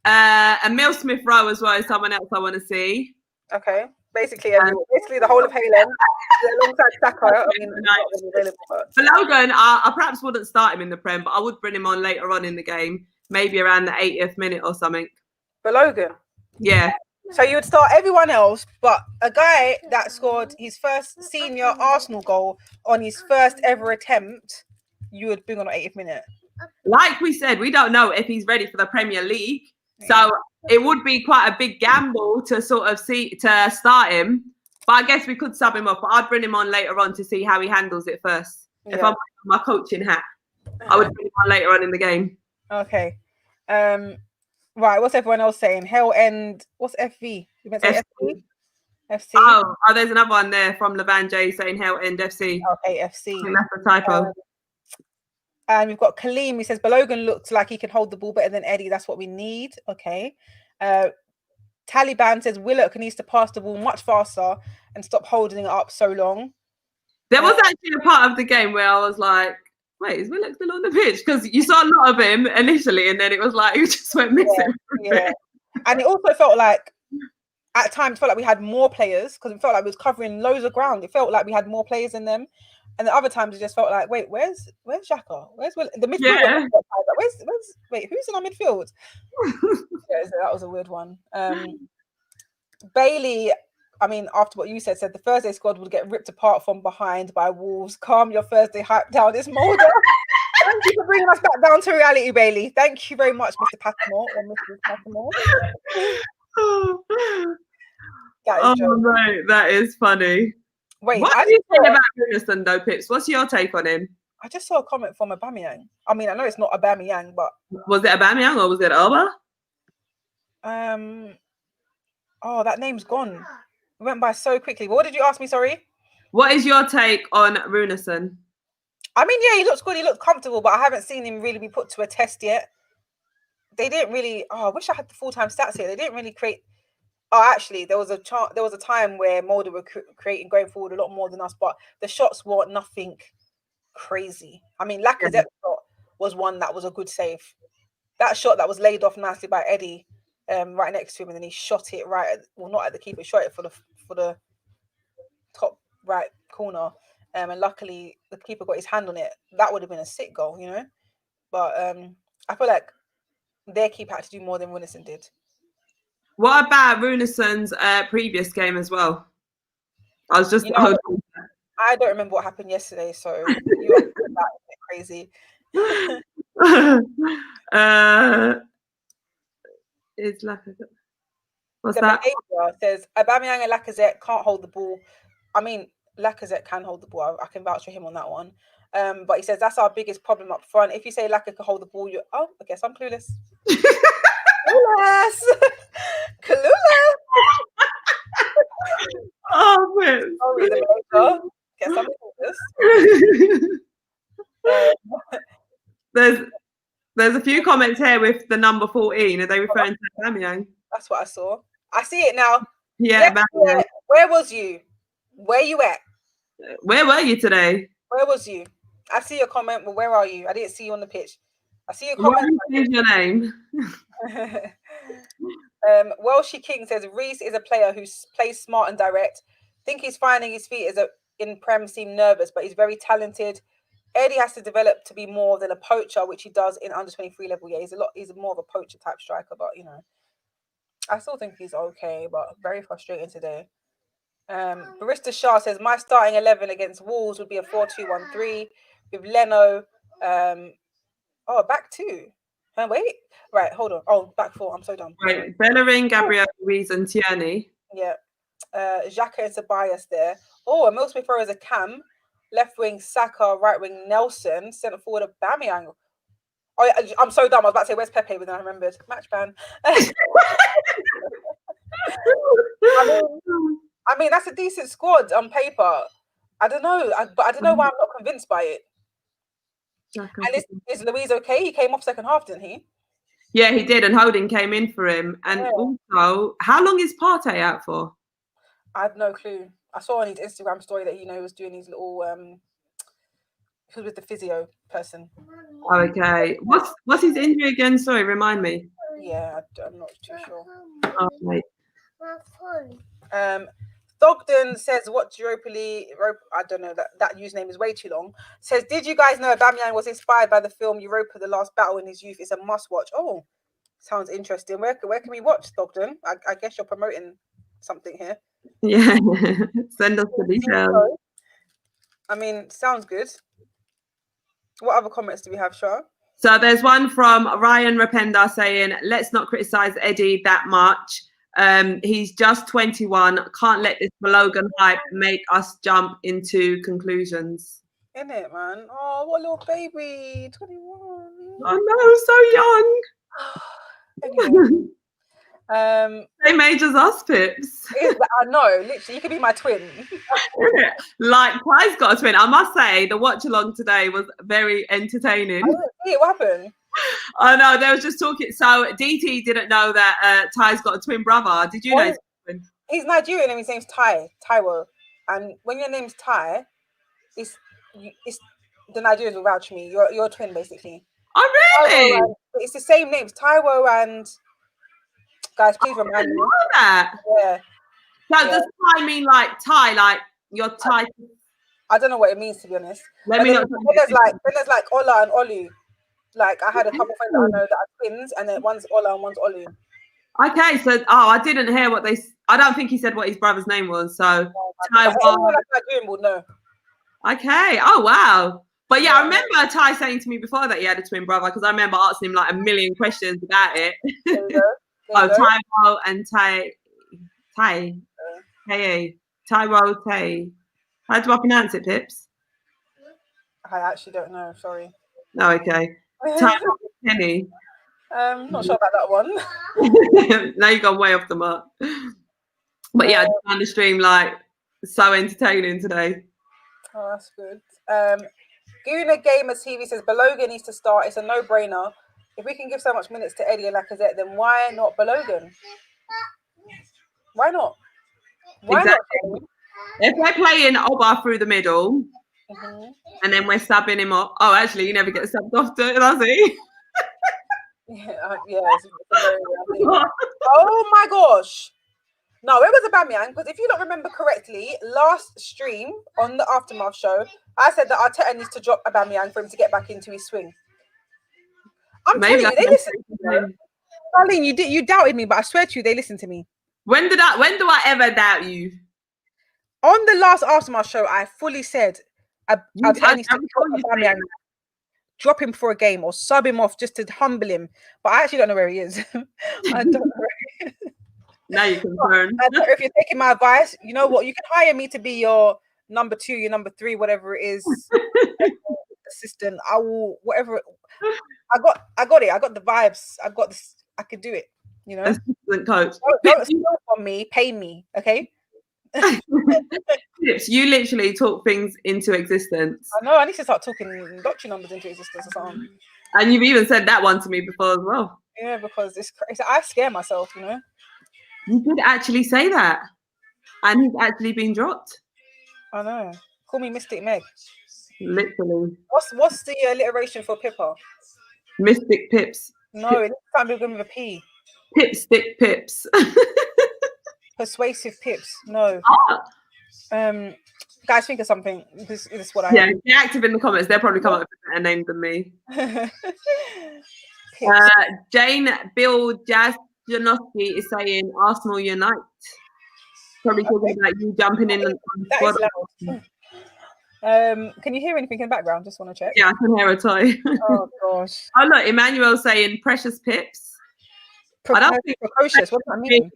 And Mill Smith-Rowe as well is someone else I want to see. Okay. Basically the whole of Haaland alongside Saka. I mean, Balogun, I perhaps wouldn't start him in the Prem, but I would bring him on later on in the game, maybe around the 80th minute or something. Balogun? Yeah. So you would start everyone else, but a guy that scored his first senior Arsenal goal on his first ever attempt, you would bring on the 80th minute. Like we said, we don't know if he's ready for the Premier League. So it would be quite a big gamble to sort of start him. But I guess we could sub him off. But I'd bring him on later on to see how he handles it first. Yeah. If I'm wearing my coaching hat, I would bring him on later on in the game. Okay. Right, what's everyone else saying? Hell End. What's FV? You meant to say FC? FC. Oh, there's another one there from Levan J saying Hell End FC. Okay, FC. I think that's a typo. And we've got Kaleem. He says Balogun looks like he can hold the ball better than Eddie. That's what we need. Okay. Taliban says Willock needs to pass the ball much faster and stop holding it up so long. There was actually a part of the game where I was like, wait, is Willock still on the pitch? Because you saw a lot of him initially, and then it was like he just went missing. Yeah. And it also felt like at times we had more players because it felt like we was covering loads of ground. It felt like we had more players than them. And the other times it just felt like, wait, where's Xhaka? Where's Will? The midfield? Yeah. Wait, who's in our midfield? Yeah, so that was a weird one. Bailey, I mean, after what you said the Thursday squad would get ripped apart from behind by Wolves. Calm your Thursday hype down. It's Molde. Thank you for bringing us back down to reality, Bailey. Thank you very much, Mr. Patmore or Mrs. Patmore. Right, that is funny. Wait, what do you think about Runarsson though, Pips? What's your take on him? I just saw a comment from Aubameyang. I mean, I know it's not Aubameyang, but was it Aubameyang or was it Oba? Oh, that name's gone. It went by so quickly. What did you ask me? Sorry. What is your take on Runarsson? I mean, yeah, he looks good. He looks comfortable, but I haven't seen him really be put to a test yet. They didn't really. Oh, I wish I had the full-time stats here. They didn't really create. Oh, actually, there was a time where Molde were creating going forward a lot more than us, but the shots were nothing crazy. I mean, Lacazette shot was one that was a good save. That shot that was laid off nicely by Eddie, right next to him, and then he shot it right. Well, not at the keeper, shot it for the top right corner. And luckily the keeper got his hand on it. That would have been a sick goal, you know. But I feel like their keeper had to do more than Runarsson did. What about Runarsson's previous game as well? I was just I don't remember what happened yesterday, so you are a bit crazy. It's Lacazette. What's the that? Behavior says Aubameyang and Lacazette can't hold the ball. I mean, Lacazette can hold the ball. I can vouch for him on that one. But he says that's our biggest problem up front. If you say Lacazette can hold the ball, I guess I'm clueless. Clueless. Oh man. Sorry, the Behavior. Guess I'm clueless. There's a few comments here with the number 14. Are they referring to Aubameyang? That's what I saw. I see it now. Yeah, Aubameyang. Where was you? Where you at? Where were you today? Where was you? I see your comment, but where are you? I didn't see you on the pitch. I see your comment. What is your name? Welshie King says Reece is a player who plays smart and direct. Think he's finding his feet in Prem seem nervous, but he's very talented. Eddie has to develop to be more than a poacher, which he does in under 23 level. Yeah, he's more of a poacher type striker, but I still think he's okay, but very frustrating today. Barista Shah says my starting 11 against Wolves would be a 4-2-1-3 with Leno. Back two. Wait, right, hold on. Oh, back four. I'm so dumb. Right, Bellerin, Gabriel, Ruiz, and Tierney. Yeah, Xhaka and Ceballos there. Oh, and Will Smith Rowe is a cam. Left wing Saka, right wing Nelson, centre forward Aubameyang. Oh, yeah, I'm so dumb. I was about to say where's Pepe, but then I remembered match ban. I mean that's a decent squad on paper. I don't know, but I don't know why I'm not convinced by it. And is Luiz okay? He came off second half, didn't he? Yeah, he did, and Holding came in for him. And also, how long is Partey out for? I have no clue. I saw on his Instagram story that he was doing his little he was with the physio person. Okay. What's his injury again? Sorry, remind me. Yeah, I'm not too sure. Oh, mate. Thogden says, "What Europa League?" I don't know, that username is way too long. Says, "Did you guys know Aubameyang was inspired by the film Europa: The Last Battle in his youth? It's a must-watch." Oh, sounds interesting. Where can we watch, Thogden? I guess you're promoting something here. Yeah, send us the details. I mean, sounds good. What other comments do we have, Shah? So there's one from Ryan Rapenda saying, "Let's not criticize Eddie that much. He's just 21. Can't let this Balogun hype make us jump into conclusions." Isn't it, man? Oh, what a little baby, 21. Oh no, so young. Anyway. Same age as us, Pips. I know, literally, you could be my twin. Like, Ty's got a twin. I must say, the watch along today was very entertaining. I didn't see it. What happened? I know, they was just talking. So DT didn't know that Ty's got a twin brother. Did you know? He's Nigerian and his name's Taiwo. And when your name's Ty, it's the Nigerians will vouch for me. You're a twin, basically. Oh, really? It's the same names, Taiwo and. Guys, please remind me. That. Yeah. So does Ty mean like Ty, like your Ty? I don't know what it means, to be honest. Then there's like Ola and Olu. Like I had a couple friends that I know that are twins, and then one's Ola and one's Olu. Okay, so I didn't hear what they. I don't think he said what his brother's name was. So Ty. Anyone like Nigerian would know. Okay. Oh wow. But yeah, I remember Ty saying to me before that he had a twin brother, because I remember asking him like a million questions about it. Taiwo and Taiwo. How do I pronounce it, Pips? I actually don't know. Sorry. Oh, okay. Taiwo Kenny. Not sure about that one. Now you gone way off the mark. But yeah, I just found the stream like so entertaining today. Oh, that's good. Guna Gamer TV says Balogun needs to start. It's a no-brainer. If we can give so much minutes to Eddie and Lacazette, then why not Balogun? Why not? Why exactly. not? If we're playing Oba through the middle, and then we're subbing him off. Oh, actually, you never get subbed off, does he? Yeah, it's very oh my gosh. No, it was Aubameyang, because if you don't remember correctly, last stream on the Aftermath show, I said that Arteta needs to drop Aubameyang for him to get back into his swing. I'm telling you, they listen to me. Charlene, you doubted me, but I swear to you, they listened to me. When do I ever doubt you? On the last Aftermath show, I fully said Arteta needs to drop him for a game or sub him off just to humble him. But I actually don't know where he is. I don't know where he is. Now you can learn. If you're taking my advice, you know what? You can hire me to be your number 2, your number 3, whatever it is, assistant. I will, whatever. I got it. I got the vibes. I got this. I could do it. You know, assistant coach. Don't steal from me. Pay me, okay? You literally talk things into existence. I know. I need to start talking lottery numbers into existence or something. And you've even said that one to me before as well. Yeah, because it's I scare myself. You know. You did actually say that, and he's actually been dropped. I know. Call me Mystic Meg. Literally. What's the alliteration for Pippa? Mystic Pips. No, it can't be with a P. Pipstick Pips. Persuasive Pips. No. Guys, think of something. This is what I. Yeah, be active in the comments. They'll probably come up with a better name than me. Jane Bill Jazz. Janoski is saying Arsenal Unite. Probably talking about you jumping in on the squad. Can you hear anything in the background? Just want to check. Yeah, I can hear a toy. Oh gosh. Oh look, Emmanuel saying precious pips. I don't think precocious. What does that mean?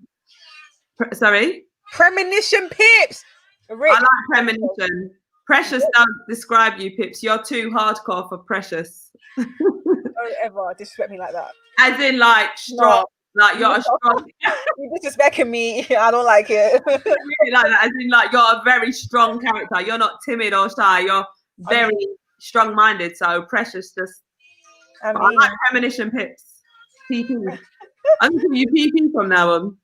Sorry? Premonition pips. I like premonition. Precious don't describe you, Pips. You're too hardcore for precious. Don't ever disrespect me like that. As in like strong. No. Like you're a strong. You're disrespecting me. I don't like it. Really like that. As in like you're a very strong character. You're not timid or shy. You're very strong-minded. So precious just. I like premonition Pips. PP. I'm gonna give you PP from now on.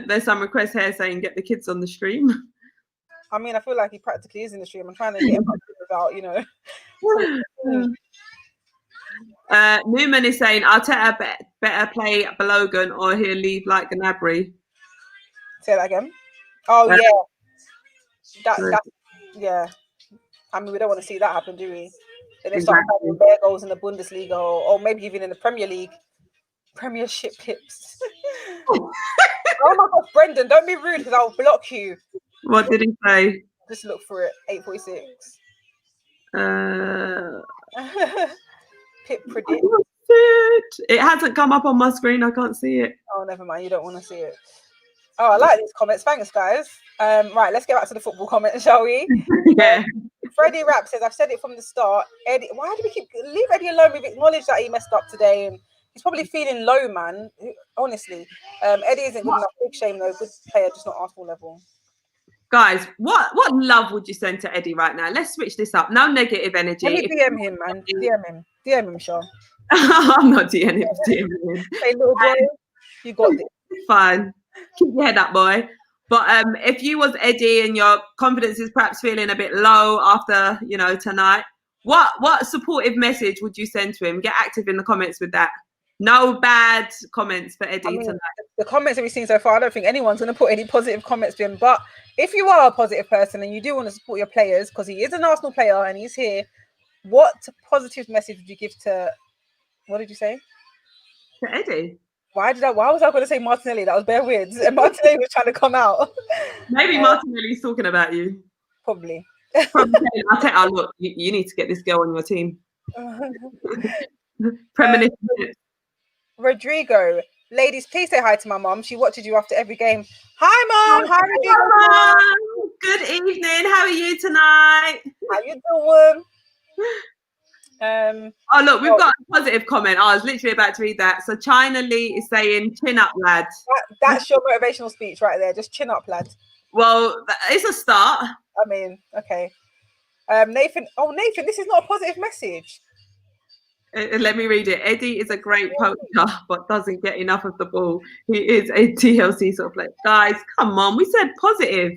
There's some requests here saying get the kids on the stream. I mean, I feel like he practically is in the stream. I'm trying to get him about, you know. Newman is saying Arteta better play Balogun or he'll leave like Gnabry. Say that again. Oh yeah, yeah. I mean, we don't want to see that happen, do we? Then they start having bare goals in the Bundesliga or maybe even in the Premier League, Premiership Pips. Oh my God, Brendan, don't be rude because I'll block you. What did he say? Just look for it. 8:46. Pip predict. It hasn't come up on my screen. I can't see it. Oh, never mind. You don't want to see it. Oh, I like these comments. Thanks, guys. Right, let's get back to the football comments, shall we? Yeah. Freddie Rapp says, I've said it from the start. Eddie, why do we leave Eddie alone? We've acknowledged that he messed up today and he's probably feeling low, man. Honestly. Eddie isn't good enough. Big shame, though. Good player, just not Arsenal level. Guys, what love would you send to Eddie right now? Let's switch this up. No negative energy. Let me DM him, man. DM him, Sean. I'm not DMing him. Hey, little boy, you got this. Fine. Keep your head up, boy. But if you was Eddie and your confidence is perhaps feeling a bit low after, you know, tonight, what supportive message would you send to him? Get active in the comments with that. No bad comments for Eddie tonight. The comments that we've seen so far, I don't think anyone's going to put any positive comments to him. But if you are a positive person and you do want to support your players, because he is an Arsenal player and he's here, what positive message would you give to, what did you say? To Eddie. Why was I going to say Martinelli? That was bare weird. And Martinelli was trying to come out. Maybe Martinelli's talking about you. Probably. I'll tell you, look, you need to get this girl on your team. Premonition. Rodrigo, ladies, please say hi to my mom. She watches you after every game. Hi, Mom. Hi, Rodrigo. Good evening. How are you tonight? How you doing? Oh, look, we've got a positive comment. I was literally about to read that. So China Lee is saying, chin up, lad. That's your motivational speech right there. Just chin up, lad. Well, it's a start. I mean, okay. Nathan, this is not a positive message. Let me read it. Eddie is a great poacher, but doesn't get enough of the ball. He is a TLC sort of player. Guys, come on. We said positive.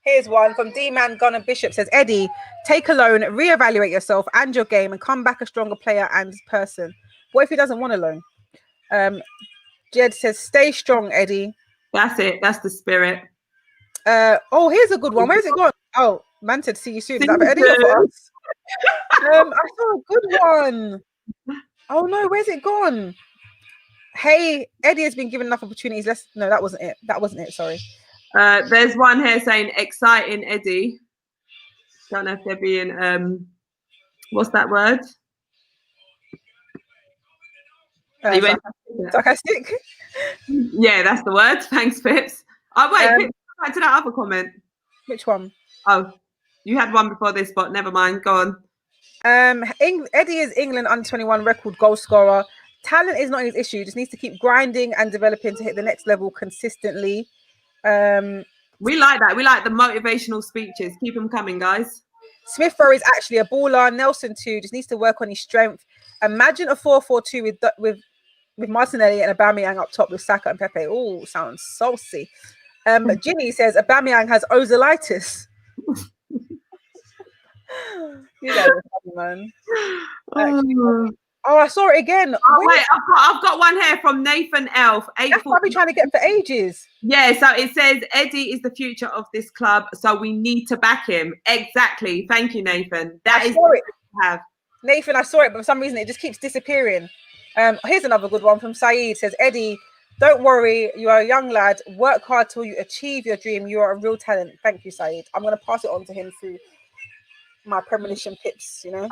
Here's one from D-Man Gunner Bishop says, Eddie, take a loan, reevaluate yourself and your game and come back a stronger player and person. What if he doesn't want a loan? Jed says, stay strong, Eddie. That's it. That's the spirit. Here's a good one. Where's it gone? Oh, man said, see you soon. Is that Eddie or for us? I saw a good one. Oh no, where's it gone? Hey, Eddie has been given enough opportunities. No, that wasn't it. Sorry. There's one here saying exciting Eddie. Don't know if they're being what's that word? Sarcastic. Yeah, that's the word. Thanks, Pips. Oh wait, Pips, back to that other comment. Which one? Oh, you had one before this, but never mind. Go on. Eddie is England under-21 record goal scorer. Talent is not his issue. Just needs to keep grinding and developing to hit the next level consistently. We like that. We like the motivational speeches. Keep them coming, guys. Smith Rowe is actually a baller. Nelson too. Just needs to work on his strength. Imagine a 4-4-2 with Martinelli and Aubameyang up top with Saka and Pepe. Oh, sounds saucy. Ginny says Aubameyang has ozolitis. You guys are funny, man. I saw it again. Oh, wait, I've got one here from Nathan Elf. That's what I've been trying to get for ages. Yeah, so it says Eddie is the future of this club, so we need to back him. Exactly. Thank you, Nathan. That is what we have. Nathan, I saw it, but for some reason it just keeps disappearing. Here's another good one from Saeed. Says, Eddie, don't worry. You are a young lad. Work hard till you achieve your dream. You are a real talent. Thank you, Saeed. I'm going to pass it on to him through my premonition pips, you know.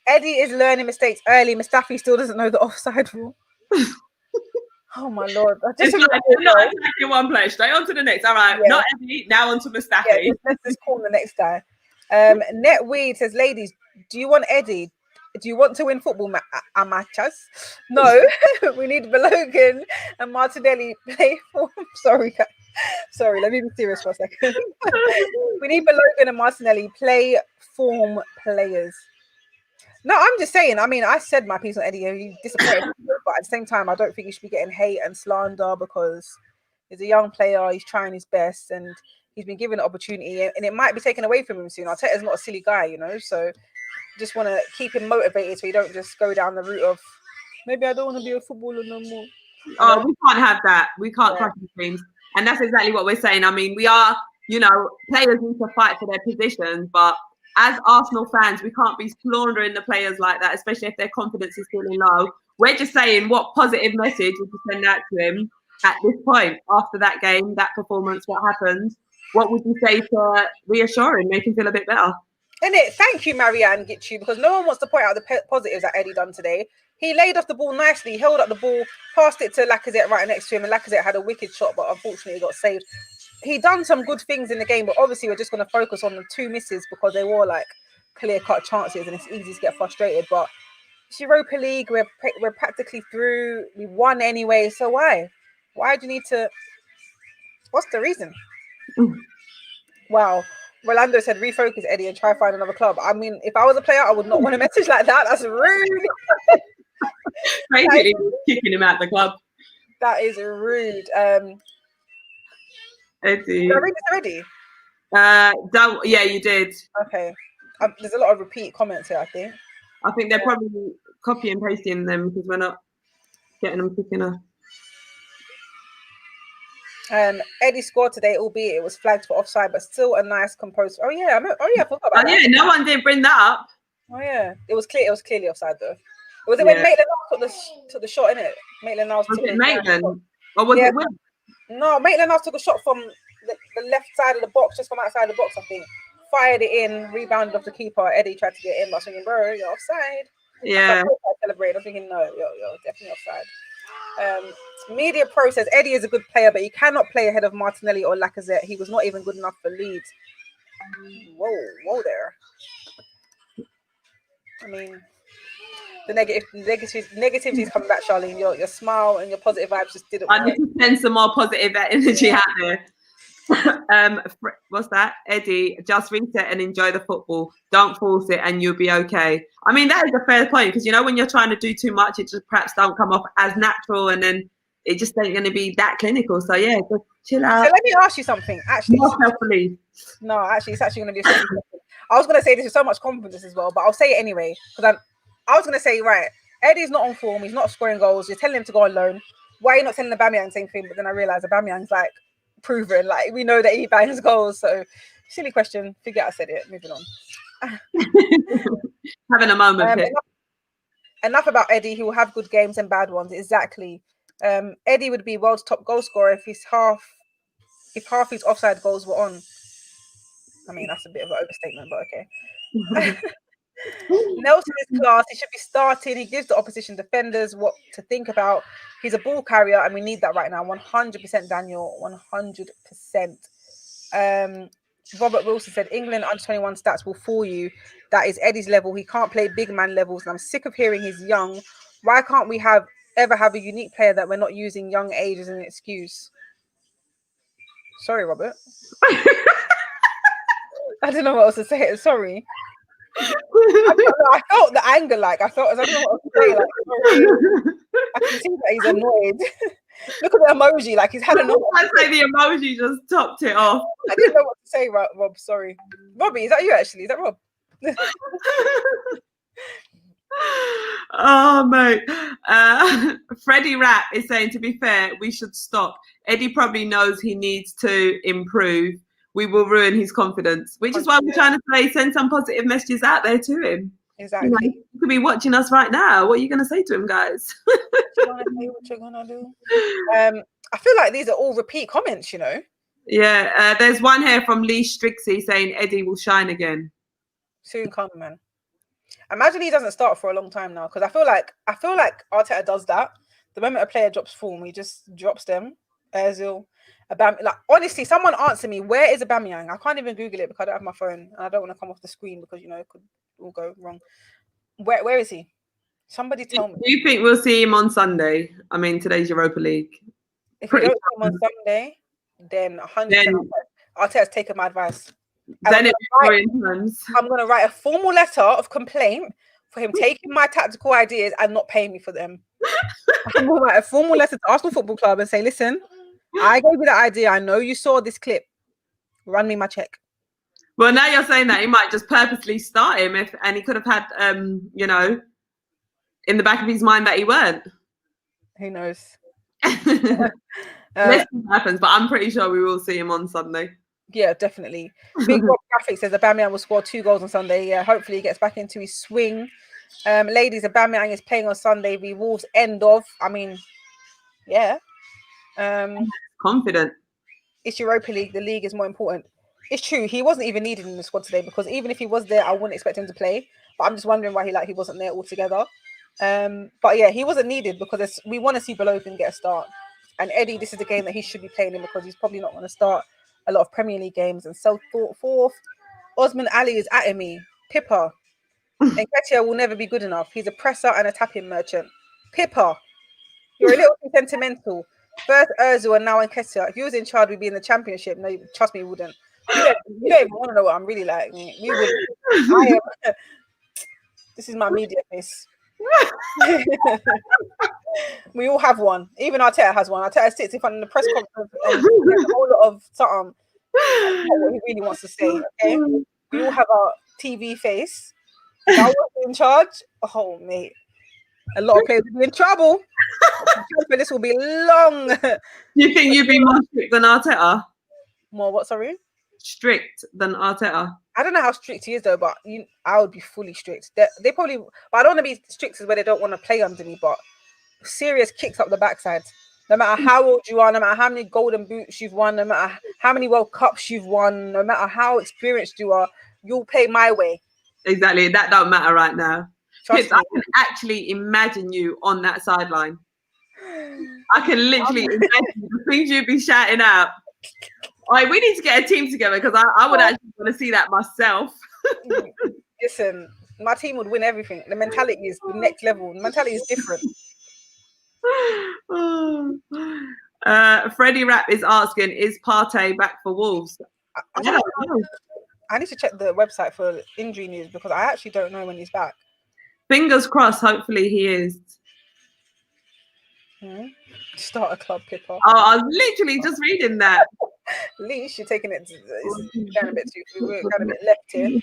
Eddie is learning mistakes early. Mustafi still doesn't know the offside rule. Oh my lord! Not attacking one player. Straight on to the next. All right, not Eddie. Now on to Mustafi. Yeah, let's just call the next guy. Net Weed says, ladies, do you want Eddie? Do you want to win football matches? No, we need Balogun and Martinelli play for. Sorry, let me be serious for a second. We need Balogun and Martinelli play form players. No, I'm just saying. I mean, I said my piece on Eddie. He's disappointed, but at the same time, I don't think he should be getting hate and slander because he's a young player. He's trying his best, and he's been given an opportunity, and it might be taken away from him soon. Arteta's not a silly guy, you know. So, just want to keep him motivated, so he don't just go down the route of maybe I don't want to be a footballer no more. Oh, we can't have that. We can't crush the teams, and that's exactly what we're saying. I mean, we are, you know, players need to fight for their positions, but as Arsenal fans, we can't be slandering the players like that, especially if their confidence is feeling low. We're just saying what positive message would you send out to him at this point after that game, that performance, what happened? What would you say to reassure him, make him feel a bit better? Thank you, Marianne Gitchu, because no one wants to point out the positives that Eddie done today. He laid off the ball nicely, held up the ball, passed it to Lacazette right next to him, and Lacazette had a wicked shot, but unfortunately got saved. He done some good things in the game, but obviously we're just going to focus on the two misses because they were like clear-cut chances, and it's easy to get frustrated. But it's Europa League. We're practically through. We won anyway, so why? Why do you need to? What's the reason? Wow. Rolando said, refocus, Eddie, and try find another club. I mean, if I was a player, I would not want a message like that. That's rude. Basically, kicking him out the club. That is rude. Eddie. Did I read this already? Yeah, you did. Okay. There's a lot of repeat comments here, I think. I think they're probably copy and pasting them because we're not getting them quick enough. Eddie scored today, albeit it was flagged for offside, but still a nice composed. I forgot about that. Yeah, no one did bring that up. Oh yeah, it was clear. It was clearly offside though. Was it when Maitland-Niles took the shot in it? Maitland-Niles took it. Maitland? Or was it Will? No, Maitland-Niles took a shot from the left side of the box, just from outside the box, I think. Fired it in, rebounded off the keeper. Eddie tried to get in, but I was thinking, bro, you're offside. Yeah. I celebrated. I'm thinking, no, you're definitely offside. Media Pro says Eddie is a good player, but he cannot play ahead of Martinelli or Lacazette. He was not even good enough for Leeds. Whoa there. mean, the negativity is coming back, Charlene. Your smile and your positive vibes just didn't work. I need to send some more positive energy out there. What's that? Eddie, just reset and enjoy the football. Don't force it and you'll be okay. I mean, that is a fair point, because, you know, when you're trying to do too much, it just perhaps don't come off as natural, and then it just ain't going to be that clinical. So, yeah, just chill out. So let me ask you something. Actually, more self-belief. No, actually, it's actually going to be a silly question. I was going to say this with so much confidence as well, but I'll say it anyway, because I was going to say, right, Eddie's not on form. He's not scoring goals. You're telling him to go on loan. Why are you not telling Aubameyang the same thing? But then I realised Aubameyang's like proven. Like, we know that he bangs goals. So, silly question. Forget I said it. Moving on. Having a moment. Enough about Eddie. He will have good games and bad ones. Exactly. Eddie would be world's top goal scorer if half his offside goals were on. I mean, that's a bit of an overstatement, but okay. Nelson is class. He should be starting. He gives the opposition defenders what to think about. He's a ball carrier, and we need that right now. 100%, Daniel. 100%. Robert Wilson said, England under 21 stats will fool you. That is Eddie's level. He can't play big man levels, and I'm sick of hearing he's young. Why can't we ever have a unique player that we're not using young age as an excuse? Sorry, Robert. I don't know what else to say. Sorry. I felt the anger. Like, I don't know what to say. Like, sorry. I can see that he's annoyed. Look at the emoji. Like, he's had enough. I'd say the emoji just topped it off. I didn't know what to say, Rob. Sorry. Robbie, is that you actually? Is that Rob? Oh, mate. Freddie Rapp is saying, to be fair, we should stop. Eddie probably knows he needs to improve. We will ruin his confidence, which is why we're trying to say, send some positive messages out there to him. Exactly. You know, he could be watching us right now. What are you going to say to him, guys? What you're gonna do? I feel like these are all repeat comments, you know. Yeah, there's one here from Lee Strixie saying Eddie will shine again. Soon come, man. Imagine he doesn't start for a long time now, because I feel like Arteta does that. The moment a player drops form, he just drops them. Ozil, Aubameyang. Like, honestly, someone answer me, where is Aubameyang? I can't even Google it because I don't have my phone and I don't want to come off the screen because, you know, it could all go wrong. Where is he? Somebody tell me. Do you think we'll see him on Sunday? I mean, today's Europa League. If we don't see him on Sunday, then 100% Arteta's taken my advice. Then I'm going to write a formal letter of complaint for him taking my tactical ideas and not paying me for them. I'm going to write a formal letter to Arsenal Football Club and say, listen, I gave you that idea. I know you saw this clip. Run me my check. Well, now you're saying that he might just purposely start him and he could have had, you know, in the back of his mind that he weren't. Who knows? This happens, but I'm pretty sure we will see him on Sunday. Yeah, definitely. Big Rob Graphic says Aubameyang will score 2 goals on Sunday. Yeah, hopefully he gets back into his swing. Ladies, Aubameyang is playing on Sunday. The Wolves end of. I mean, yeah. Confident. It's Europa League. The league is more important. It's true. He wasn't even needed in the squad today, because even if he was there, I wouldn't expect him to play. But I'm just wondering why he wasn't there altogether. But yeah, he wasn't needed because we want to see Balogun get a start. And Eddie, this is the game that he should be playing in, because he's probably not going to start a lot of Premier League games. And so forth. Osman Ali is at me. Pippa. Nketiah will never be good enough. He's a presser and a tapping merchant. Pippa, you're a little too sentimental. First Ozil and now Nketiah. If you was in charge, we'd be in the Championship. No, trust me, we wouldn't. You don't even want to know what I'm really like. We wouldn't. This is my media face. We all have one. Even Arteta has one. Arteta sits in front of the press conference and a whole lot of something. What he really wants to say. Okay, we all have our TV face. If I was in charge, oh mate, a lot of players will be in trouble. This will be long. You think you'd be more strict than Arteta? More what? Sorry. Strict than Arteta. I don't know how strict he is though, but I would be fully strict. They probably, but I don't want to be strict as where they don't want to play under me, but serious kicks up the backside. No matter how old you are, no matter how many golden boots you've won, no matter how many World Cups you've won, no matter how experienced you are, you'll play my way. Exactly. That don't matter right now. I can actually imagine you on that sideline. I can literally imagine the things you'd be shouting out. We need to get a team together, because I would actually want to see that myself. Listen, My team would win everything. The mentality is the next level. The mentality is different. Freddie Rapp is asking, is Partey back for Wolves? I don't know. I need to check the website for injury news because I actually don't know when he's back. Fingers crossed, hopefully he is. Start a club, Pippa. Oh, I was literally just reading that. Leash, you're taking it down a bit too. We're kind of a bit left here.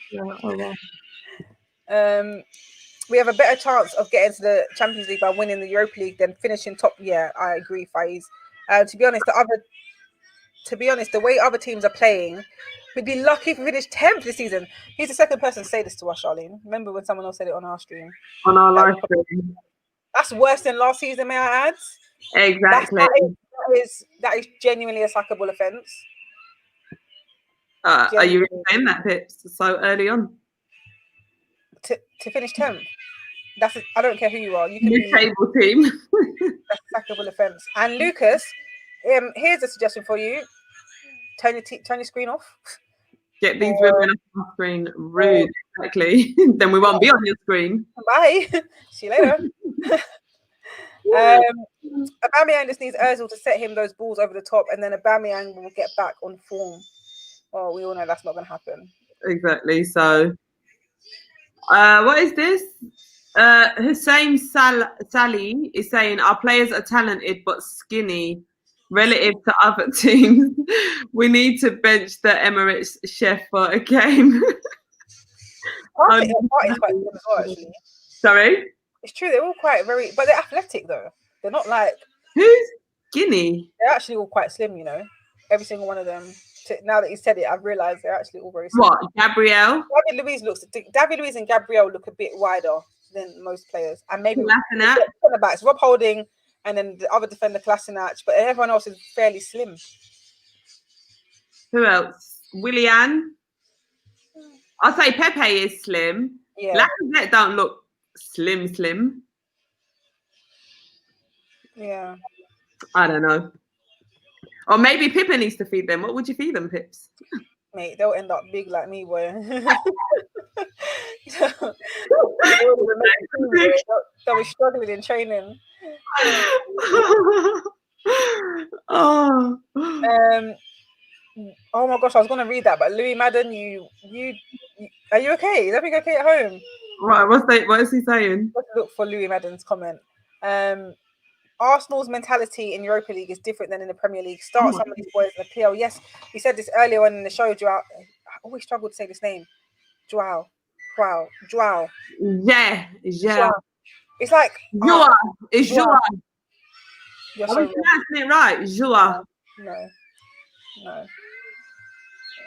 We have a better chance of getting to the Champions League by winning the Europa League than finishing top. Yeah, I agree, Faiz. To be honest, the way other teams are playing, we'd be lucky if we finished 10th this season. He's the second person to say this to us, Charlene. Remember when someone else said it on our stream? On our live stream. That's worse than last season, may I add? Exactly. That is genuinely a sackable offence. Are you saying that, Pips, so early on? To finish 10th? I don't care who you are. You can mid-table team. That's a sackable offence. And Lucas, here's a suggestion for you. Turn your screen off. Get these women off the screen. Rude, exactly. Then we won't be on your screen. Bye. See you later. Aubameyang just needs Ozil to set him those balls over the top, and then Aubameyang will get back on form. Well, we all know that's not going to happen. Exactly. So, what is this? Hussein Sali is saying our players are talented but skinny relative to other teams. We need to bench the Emirates chef for a game. I think quite slim as well, actually. Sorry? It's true, they're all quite but they're athletic though. They're not like... Who's skinny? They're actually all quite slim, you know. Every single one of them. Now that you said it, I've realised they're actually all very slim. What, Gabriel? David Luiz and Gabriel look a bit wider than most players. And maybe Kolasinac. Rob Holding and then the other defender, Kolasinac, but everyone else is fairly slim. Who else? Willian. I'll say Pepe is slim. Yeah. Lacazette don't look slim. Yeah. I don't know. Or maybe Pippa needs to feed them. What would you feed them, Pips? Mate, they'll end up big like me, boy. They'll be struggling in training. Oh my gosh, I was going to read that, but Louis Madden, you are you okay? Is everything okay at home? Right, what is he saying? Let's look for Louis Madden's comment. Arsenal's mentality in Europa League is different than in the Premier League. Start some of these boys in the PL. Yes, we said this earlier on in the show, Joao. I always struggle to say this name. Joao. Yeah. It's like Joao. It's Joao. You're so pronouncing it right. Joao. No.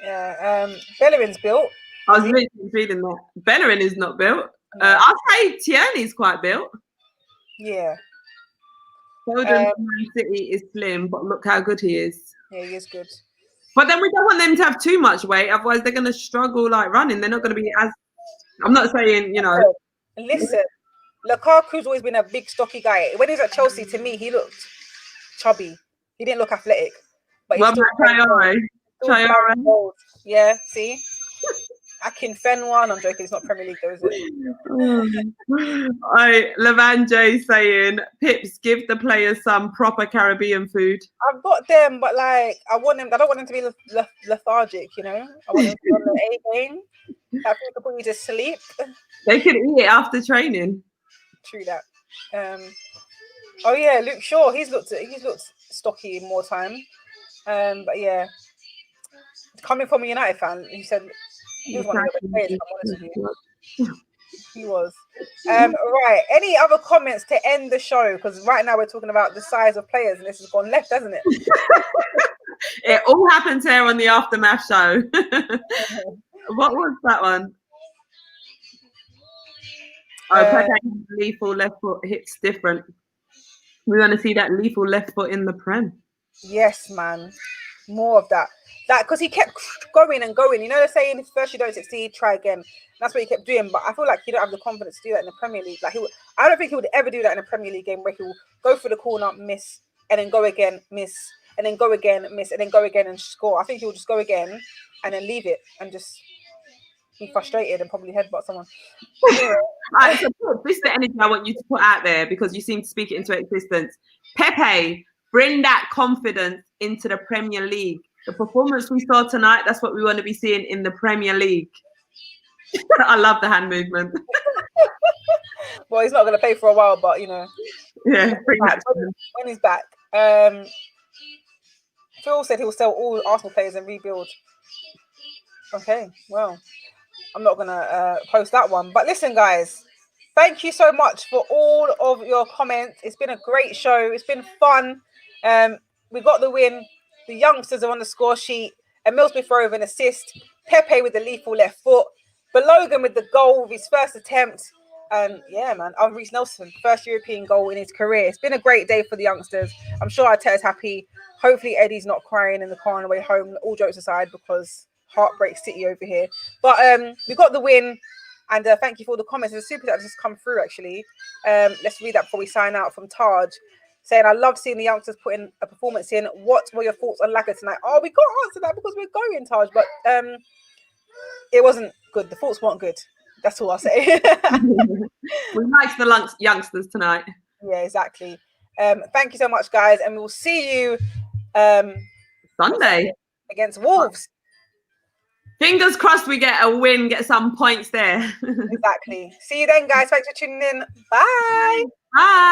Yeah. Bellerin's built. I was literally reading that. Bellerin is not built. No. I'll say Tierney's quite built. Yeah. Foden Man City is slim, but look how good he is. Yeah, he is good. But then we don't want them to have too much weight, otherwise they're going to struggle like running. They're not going to be as... I'm not saying, you know... Listen, Lukaku's always been a big, stocky guy. When he was at Chelsea, to me, he looked chubby. He didn't look athletic. But what about Traore? Yeah, see? Akin Fenwan. I'm joking, it's not Premier League though, is it? Levanje saying, Pips, give the players some proper Caribbean food. I've got them, but like I don't want them to be lethargic, you know. I want them to be on the A game. That people put you to sleep. They can eat it after training. True that. Oh yeah, Luke Shaw, he's looked stocky in more time. But yeah. Coming from a United fan, he said he was one of the best players, I'm honest with you. He was. Right. Any other comments to end the show? Because right now we're talking about the size of players, and this has gone left, hasn't it? It all happens here on the Aftermath show. What was that one? Pepe lethal left foot hits different. We want to see that lethal left foot in the Prem. Yes, man. More of that. Because he kept going and going. You know, they're saying first you don't succeed, try again. That's what he kept doing. But I feel like he don't have the confidence to do that in the Premier League. Like I don't think he would ever do that in a Premier League game where he will go for the corner, miss, and then go again, miss, and then go again, miss, and then go again and score. I think he will just go again and then leave it and just be frustrated and probably headbutt someone. Right, so this is the energy I want you to put out there because you seem to speak it into existence. Pepe, bring that confidence into the Premier League. The performance we saw tonight, that's what we want to be seeing in the Premier League. I love the hand movement. Well, he's not going to play for a while, but, you know. Yeah, when he's back. Phil said he'll sell all Arsenal players and rebuild. Okay, well, I'm not going to post that one. But listen, guys, thank you so much for all of your comments. It's been a great show. It's been fun. We got the win. The youngsters are on the score sheet. Emil Smith-Rowe with an assist. Pepe with the lethal left foot. Balogun with the goal with his first attempt. And yeah, man, Reece Nelson, first European goal in his career. It's been a great day for the youngsters. I'm sure Arteta's happy. Hopefully Eddie's not crying in the car on the way home, all jokes aside, because heartbreak city over here. But we got the win. And thank you for all the comments. There's a super chat that's just come through, actually. Let's read that before we sign out from Taj. Saying, I love seeing the youngsters putting a performance in. What were your thoughts on Lacazette tonight? Oh, we can't answer that because we're going, Taj. But it wasn't good. The thoughts weren't good. That's all I'll say. We liked the youngsters tonight. Yeah, exactly. Thank you so much, guys. And we'll see you Sunday against Wolves. Fingers crossed we get a win, get some points there. Exactly. See you then, guys. Thanks for tuning in. Bye. Bye.